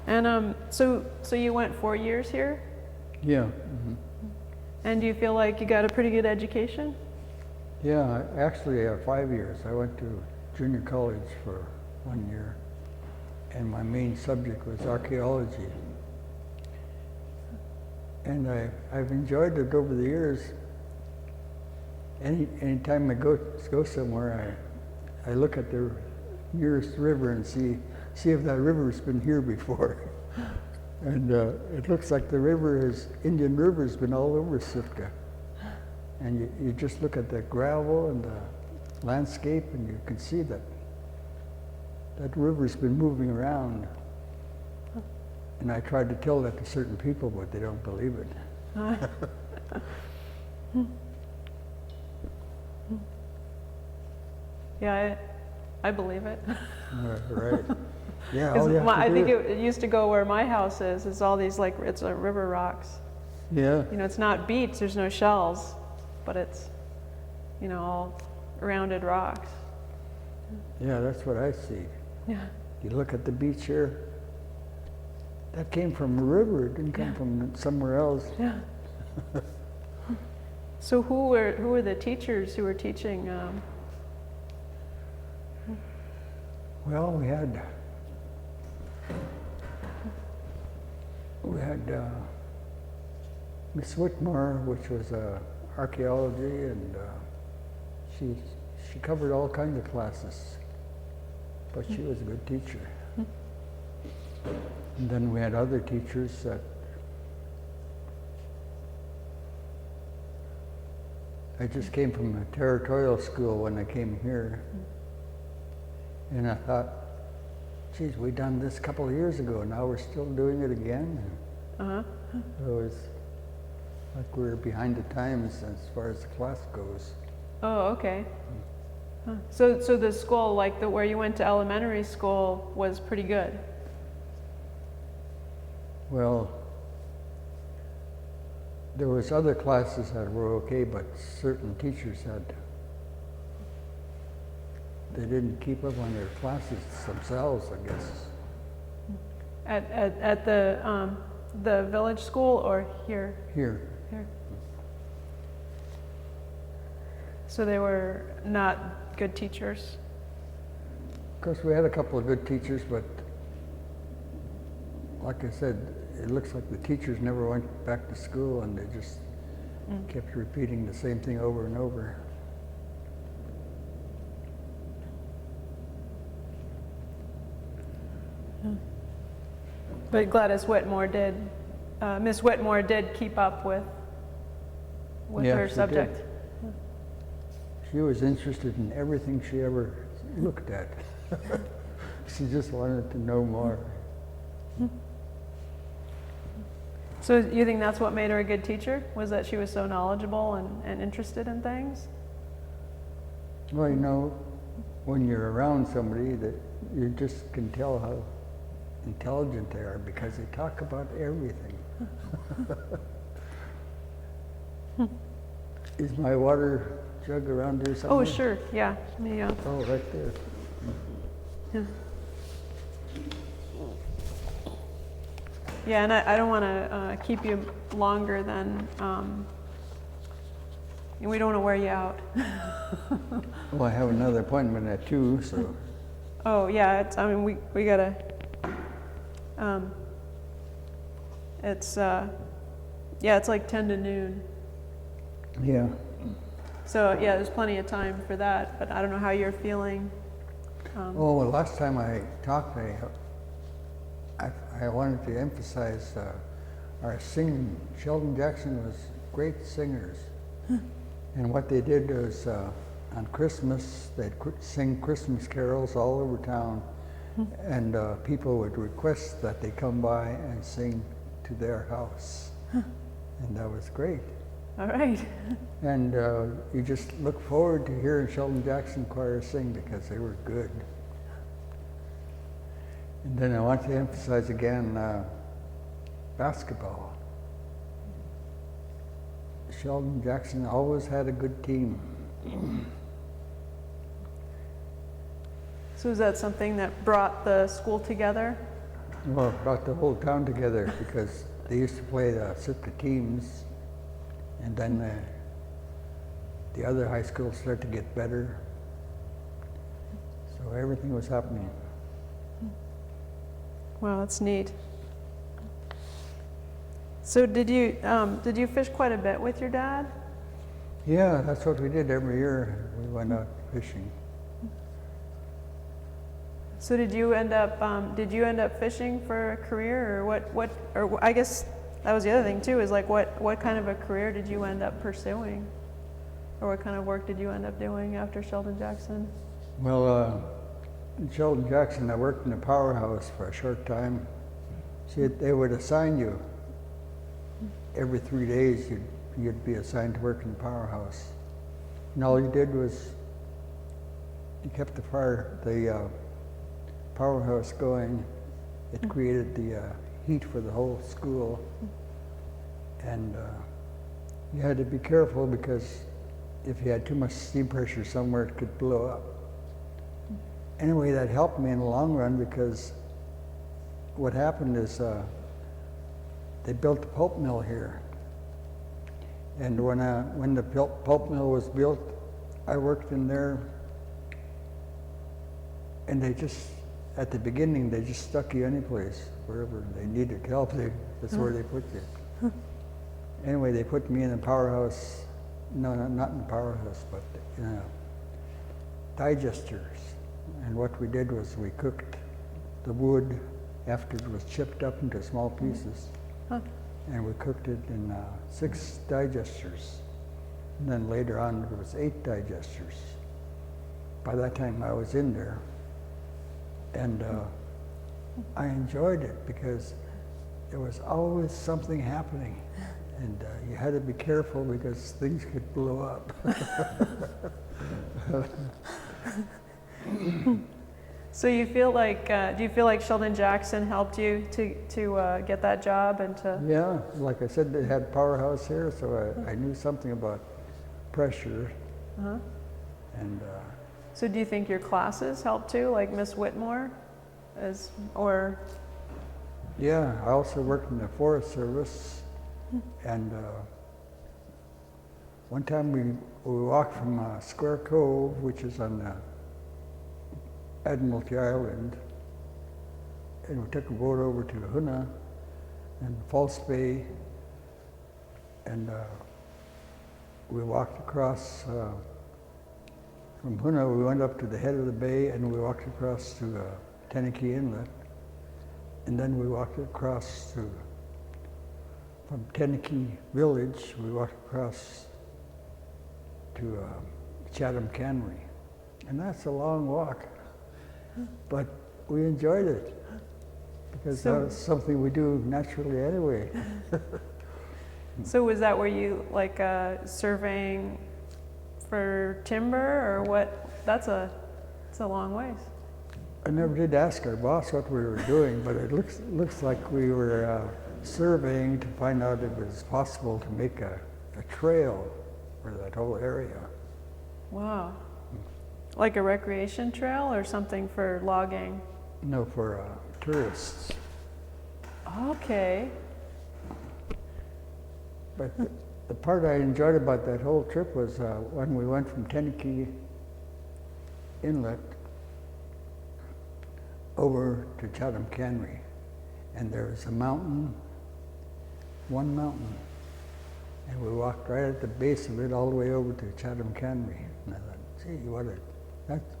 And so you went 4 years here, Yeah. Mm-hmm. and do you feel like you got a pretty good education? Yeah, actually 5 years. I went to junior college for 1 year, and my main subject was archaeology. And I've enjoyed it over the years. Anytime I go somewhere, I look at the nearest river and see if that river's been here before. And it looks like the Indian River has been all over Sitka. And you just look at the gravel and the landscape, and you can see that river's been moving around. And I tried to tell that to certain people, but they don't believe it. Yeah, I believe it. Right. Yeah. 'Cause all you have to I do think is- it used to go where my house is. It's all these it's river rocks. Yeah. You know, it's not beach. There's no shells, but it's, all rounded rocks. Yeah, that's what I see. Yeah. You look at the beach here. That came from a river. It didn't come from somewhere else. Yeah. So who were the teachers who were teaching? Well, we had Miss Whitmore, which was archaeology, and she covered all kinds of classes, but she was a good teacher. And then we had other teachers that I just came from a territorial school when I came here, and I thought, geez, we done this a couple of years ago, now we're still doing it again. Uh-huh. It was like we were behind the times as far as the class goes. Oh, okay. Huh. So the school, where you went to elementary school, was pretty good. Well, there was other classes that were okay, but certain teachers they didn't keep up on their classes themselves, I guess. At the village school or here? Here. Here. So they were not good teachers. Of course, we had a couple of good teachers, but like I said, it looks like the teachers never went back to school, and they just kept repeating the same thing over and over. But Gladys Whitmore did, Miss Whitmore did keep up with Yeah, her she subject. did. She was interested in everything she ever looked at. She just wanted to know more. So you think that's what made her a good teacher? Was that she was so knowledgeable and interested in things? Well, when you're around somebody that you just can tell how intelligent they are because they talk about everything. Is my water jug around there somewhere? Oh, sure. Yeah. Yeah. Oh, right there. Yeah. Yeah, and I don't want to keep you longer than, we don't want to wear you out. Well, I have another appointment at 2, so. Oh, yeah, we gotta, it's like 10 to noon. Yeah. So, yeah, there's plenty of time for that, but I don't know how you're feeling. Well, last time I talked, I I wanted to emphasize our singing. Sheldon Jackson was great singers. And what they did was on Christmas, they'd sing Christmas carols all over town. And people would request that they come by and sing to their house. And that was great. All right. And you just look forward to hearing Sheldon Jackson Choir sing because they were good. And then I want to emphasize again basketball. Sheldon Jackson always had a good team. So is that something that brought the school together? Well, it brought the whole town together because they used to play the Sitka teams, and then the other high schools started to get better. So everything was happening. Wow, that's neat. So did you fish quite a bit with your dad? Yeah, that's what we did every year. We went out fishing. So did you end up fishing for a career, or or I guess that was the other thing too, is like what kind of a career did you end up pursuing? Or what kind of work did you end up doing after Sheldon Jackson? Well, in Sheldon Jackson, I worked in a powerhouse for a short time. See, they would assign you every 3 days. You'd be assigned to work in the powerhouse, and all you did was you kept the powerhouse going. It created the heat for the whole school, and you had to be careful because if you had too much steam pressure somewhere, it could blow up. Anyway, that helped me in the long run because what happened is they built the pulp mill here. And when the pulp mill was built, I worked in there, and they just, at the beginning, they just stuck you any place, wherever they needed help, that's where they put you. Anyway, they put me in the powerhouse, no, not in the powerhouse, but in digesters. And what we did was we cooked the wood after it was chipped up into small pieces. And we cooked it in 6 digesters. And then later on, there was 8 digesters. By that time, I was in there. And I enjoyed it because there was always something happening. And you had to be careful because things could blow up. So you feel like, do you feel like Sheldon Jackson helped you to get that job and to? Yeah, like I said, they had powerhouse here, so I knew something about pressure. And so do you think your classes helped too, like Miss Whitmore, or? Yeah, I also worked in the Forest Service, and one time we walked from Square Cove, which is on Admiralty Island, and we took a boat over to Huna and False Bay, and we walked across from Huna. We went up to the head of the bay, and we walked across to Tenakee Inlet, and then we walked across from Tenakee Village. We walked across to Chatham Cannery, and that's a long walk. But we enjoyed it because that was something we do naturally anyway. So was that where you like surveying for timber or what? It's a long ways. I never did ask our boss what we were doing, but it looks like we were surveying to find out if it was possible to make a trail for that whole area. Wow. Like a recreation trail or something for logging? No, for tourists. Okay. But the part I enjoyed about that whole trip was when we went from Tenakee Inlet over to Chatham Cannery, and there was a mountain, one mountain, and we walked right at the base of it all the way over to Chatham Cannery. And I thought, gee,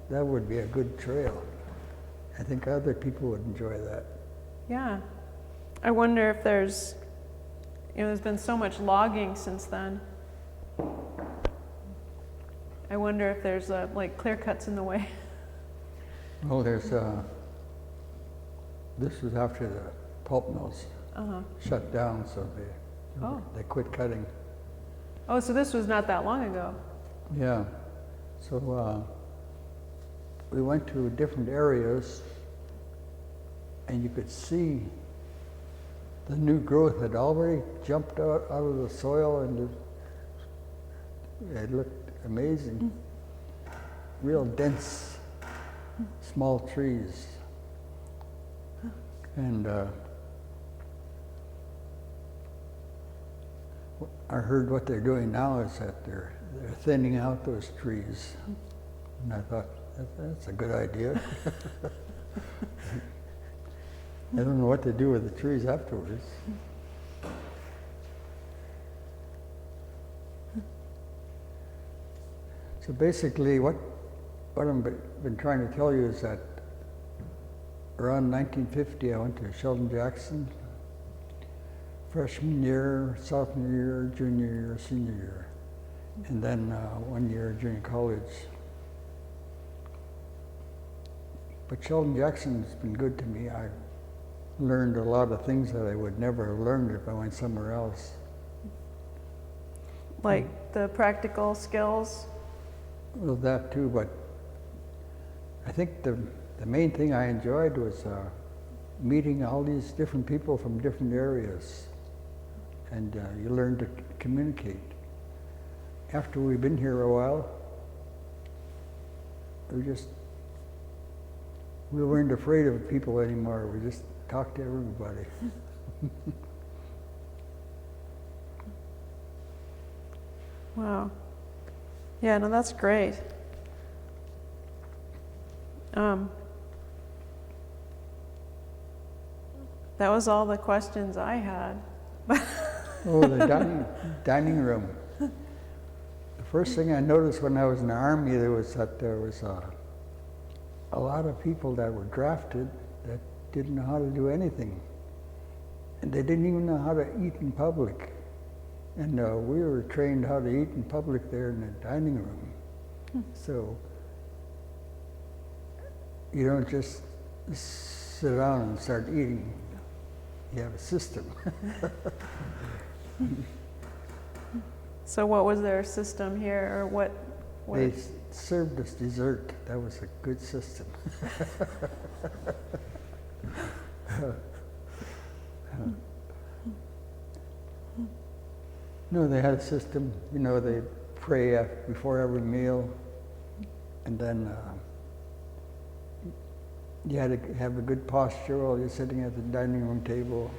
that would be a good trail. I think other people would enjoy that. Yeah. I wonder if there's, there's been so much logging since then. I wonder if there's like clear cuts in the way. Oh, there's, this was after the pulp mills shut down, so they quit cutting. Oh, so this was not that long ago. Yeah. So we went to different areas, and you could see the new growth had already jumped out of the soil, and it looked amazing. Real dense, small trees. And I heard what they're doing now is that they're thinning out those trees. And I thought, that's a good idea. I don't know what to do with the trees afterwards. So basically what I've been trying to tell you is that around 1950 I went to Sheldon Jackson, freshman year, sophomore year, junior year, senior year, and then 1 year junior college. But Sheldon Jackson's been good to me. I learned a lot of things that I would never have learned if I went somewhere else. Like the practical skills? Well, that too, but I think the main thing I enjoyed was meeting all these different people from different areas, and you learn to communicate. After we've been here a while, we weren't afraid of people anymore. We just talked to everybody. Wow. Yeah, no, that's great. That was all the questions I had. Oh, the dining room. The first thing I noticed when I was in the Army, there was a lot of people that were drafted that didn't know how to do anything. And they didn't even know how to eat in public. And we were trained how to eat in public there in the dining room. So you don't just sit down and start eating. You have a system. So what was their system here, or what? They served us dessert. That was a good system. No, they had a system. They pray before every meal, and then you had to have a good posture while you're sitting at the dining room table.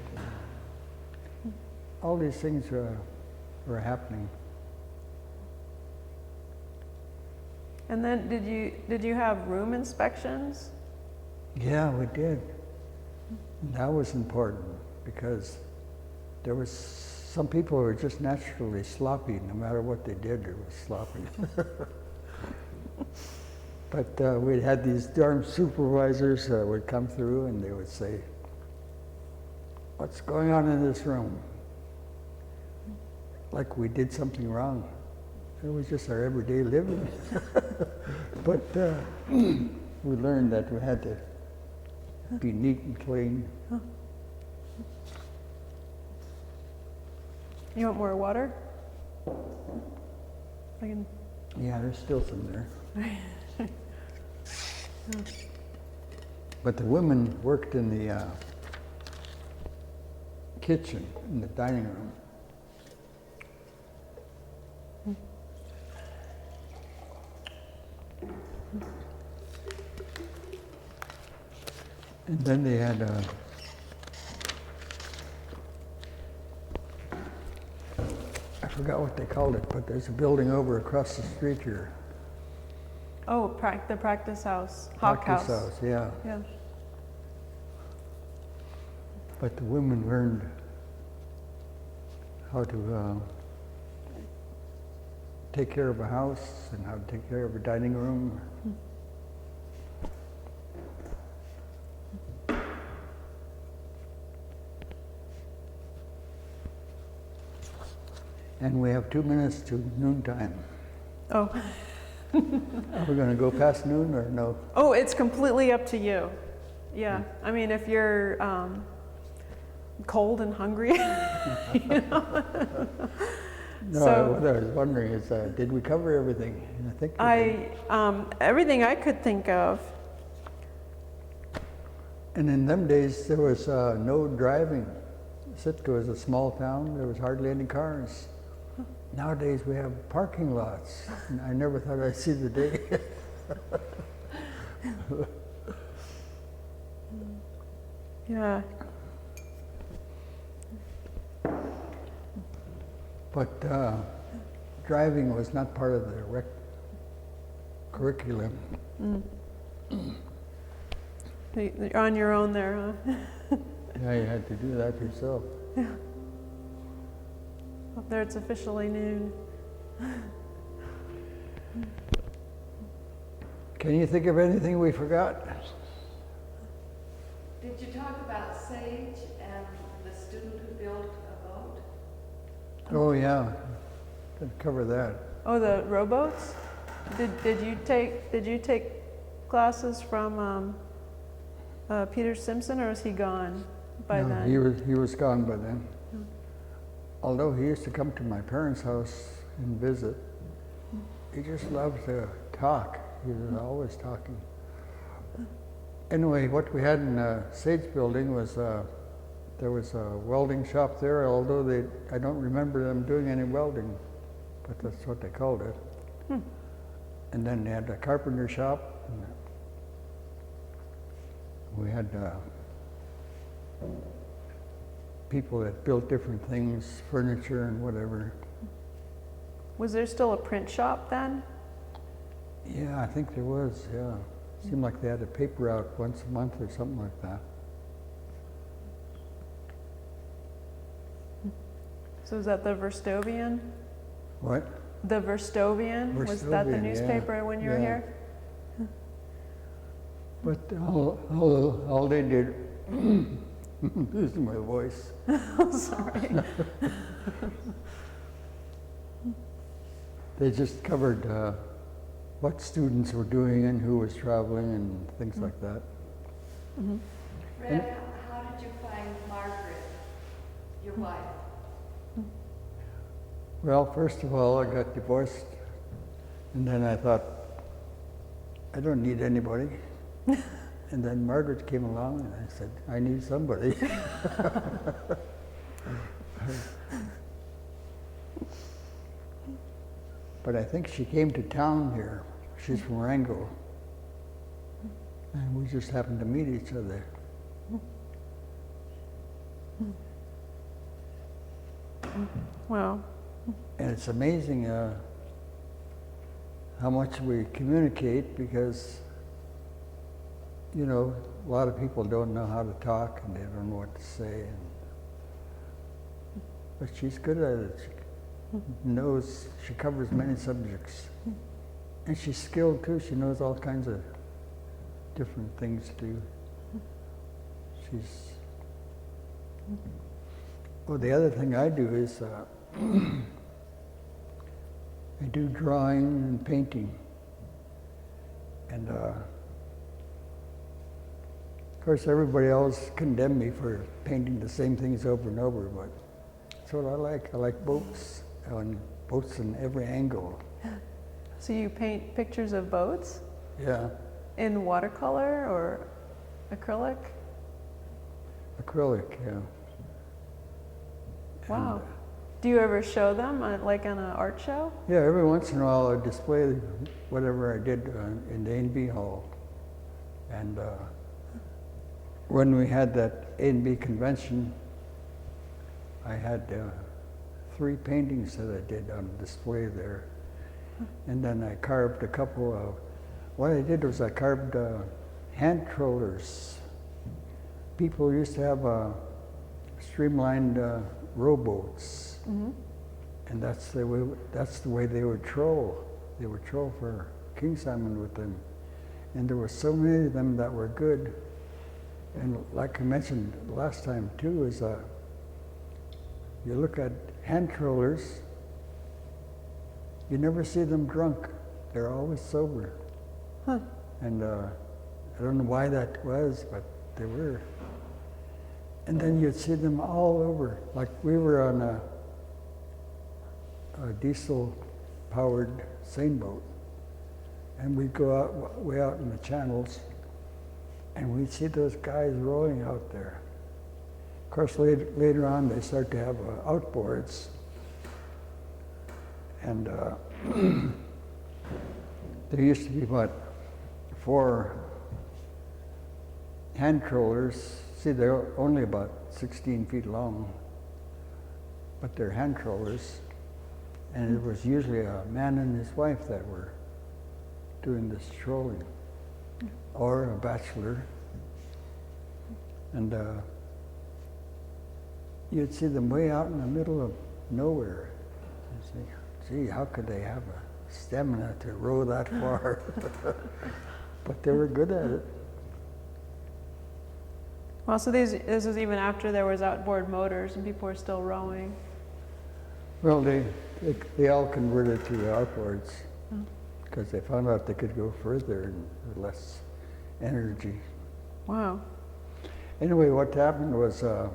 All these things were happening. And then did you have room inspections? Yeah, we did. And that was important because there was some people who were just naturally sloppy. No matter what they did, it was sloppy. But we had these darn supervisors would come through and they would say, "What's going on in this room?" Like we did something wrong. It was just our everyday living. But we learned that we had to be neat and clean. You want more water? Yeah, there's still some there. But the women worked in the kitchen, in the dining room. And then they had I forgot what they called it, but there's a building over across the street here. Oh, the practice house, Hawk House. Practice house, yeah. Yeah. But the women learned how to take care of a house and how to take care of a dining room. and we have 2 minutes to noontime. Oh. Are we going to go past noon or no? Oh, it's completely up to you. Yeah. I mean, if you're cold and hungry, you know. No, So, what I was wondering is, did we cover everything? And I think we did. everything I could think of. And in them days, there was no driving. Sitka was a small town. There was hardly any cars. Nowadays, we have parking lots. And I never thought I'd see the day. Yeah. But driving was not part of the curriculum. You're on your own there, huh? Yeah, you had to do that yourself. Yeah. Up there, it's officially noon. Can you think of anything we forgot? Did you talk about Sage and the student who built a boat? Oh yeah, could cover that. Oh, the rowboats? Did you take classes from Peter Simpson, or was he gone by No, then? he was gone by then. Although he used to come to my parents' house and visit, he just loved to talk. He was always talking. Anyway, what we had in the Sage building was there was a welding shop there, although I don't remember them doing any welding, but that's what they called it. And then they had a carpenter shop. And we had people that built different things, furniture and whatever. Was there still a print shop then? Yeah, I think there was, yeah. Seemed like they had a paper out once a month or something like that. So was that the Verstovian? What? The Verstovian? Was that the Verstovian, newspaper yeah, when you were yeah. here? But all they did, losing my voice. Sorry. They just covered what students were doing and who was traveling and things like that. Fred, how did you find Margaret, your wife? Well, first of all, I got divorced, and then I thought, I don't need anybody. And then Margaret came along, and I said, I need somebody. But I think she came to town here. She's from Wrangell. And we just happened to meet each other. Wow. And it's amazing how much we communicate, because, you know, a lot of people don't know how to talk and they don't know what to say. But she's good at it. She knows, she covers many subjects. And she's skilled too. She knows all kinds of different things to do. She's... Well, the other thing I do is I do drawing and painting. And of course, everybody else condemned me for painting the same things over and over, but that's what I like. I like boats, and boats in every angle. So you paint pictures of boats Yeah, in watercolor or acrylic? acrylic, yeah. Wow. And, Do you ever show them, like on an art show? yeah, every once in a while I display whatever I did in the A&B hall. And when we had that A&B convention, I had 3 paintings that I did on display there. And then I carved a couple of, what I did was I carved hand trollers. People used to have streamlined rowboats. And that's the way they would troll. They would troll for king salmon with them. And there were so many of them that were good. And like I mentioned last time too, is you look at hand trollers, you never see them drunk. They're always sober. Huh. And I don't know why that was, but they were. And then you'd see them all over. Like we were on a diesel-powered sailboat, and we'd go out way out in the channels, and we'd see those guys rowing out there. Of course, later on, they start to have outboards, and there used to be, 4 hand trollers. See, they're only about 16 feet long, but they're hand trollers, and it was usually a man and his wife that were doing this trolling, or a bachelor, and you'd see them way out in the middle of nowhere. You say, gee, how could they have a stamina to row that far? But they were good at it. Well, so this is even after there was outboard motors and people were still rowing. Well, they all converted to outboards because they found out they could go further and with less energy. Wow. Anyway, what happened was there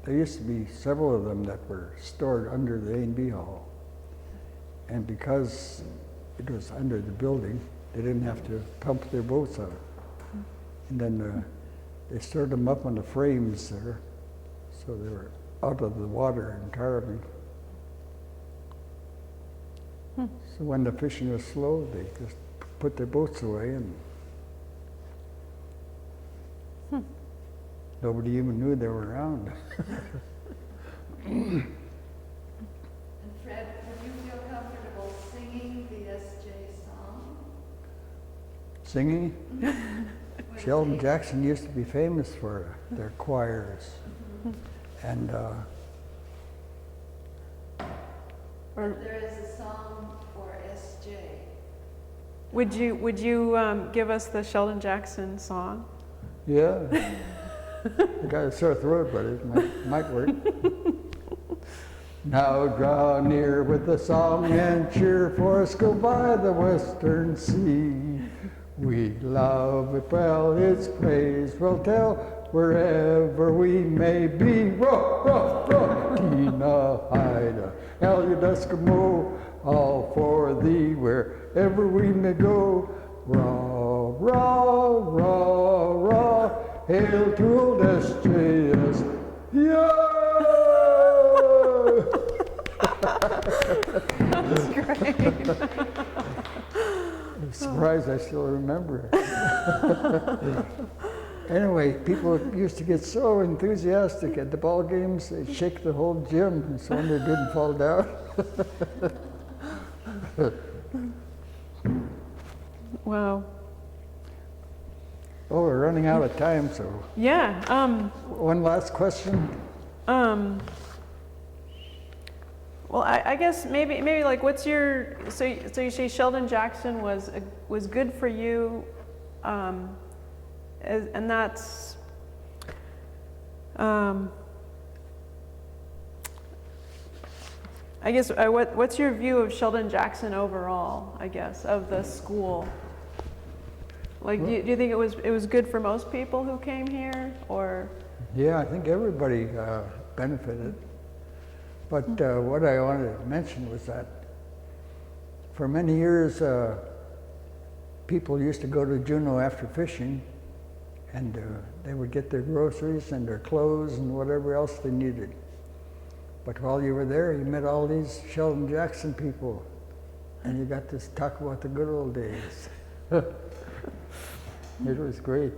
used to be several of them that were stored under the A&B hall. And because it was under the building, they didn't have to pump their boats out. And then they stored them up on the frames there, so they were out of the water entirely. So when the fishing was slow, they just put their boats away, and nobody even knew they were around. And Fred, would you feel comfortable singing the SJ song? Singing? Would Sheldon it Jackson used to be famous for their choirs. And there is a song for SJ. Would you give us the Sheldon Jackson song? yeah, I got a sore throat, but it might work. Now draw near with the song and cheer for us go by the western sea. We love it well, its praise will tell wherever we may be. Row, row, row, Tina, Haida, Elliot, Eskimo, all for thee, wherever we may go. Raw, raw, raw, raw, hail to old SJS. Yeah! That's great. I'm surprised I still remember it. Anyway, people used to get so enthusiastic at the ball games, they'd shake the whole gym so they didn't fall down. Wow. Oh, we're running out of time, so Yeah. one last question. Well, I guess maybe like what's your so you say Sheldon Jackson was good for you, and that's I guess what's your view of Sheldon Jackson overall? I guess of the school. Like, do you think it was good for most people who came here, or? Yeah, I think everybody benefited. But what I wanted to mention was that for many years, people used to go to Juneau after fishing, and they would get their groceries and their clothes and whatever else they needed. But while you were there, you met all these Sheldon Jackson people, and you got to talk about the good old days. It was great.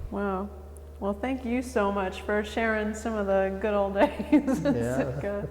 Wow. Well, thank you so much for sharing some of the good old days in Yeah. Sitka.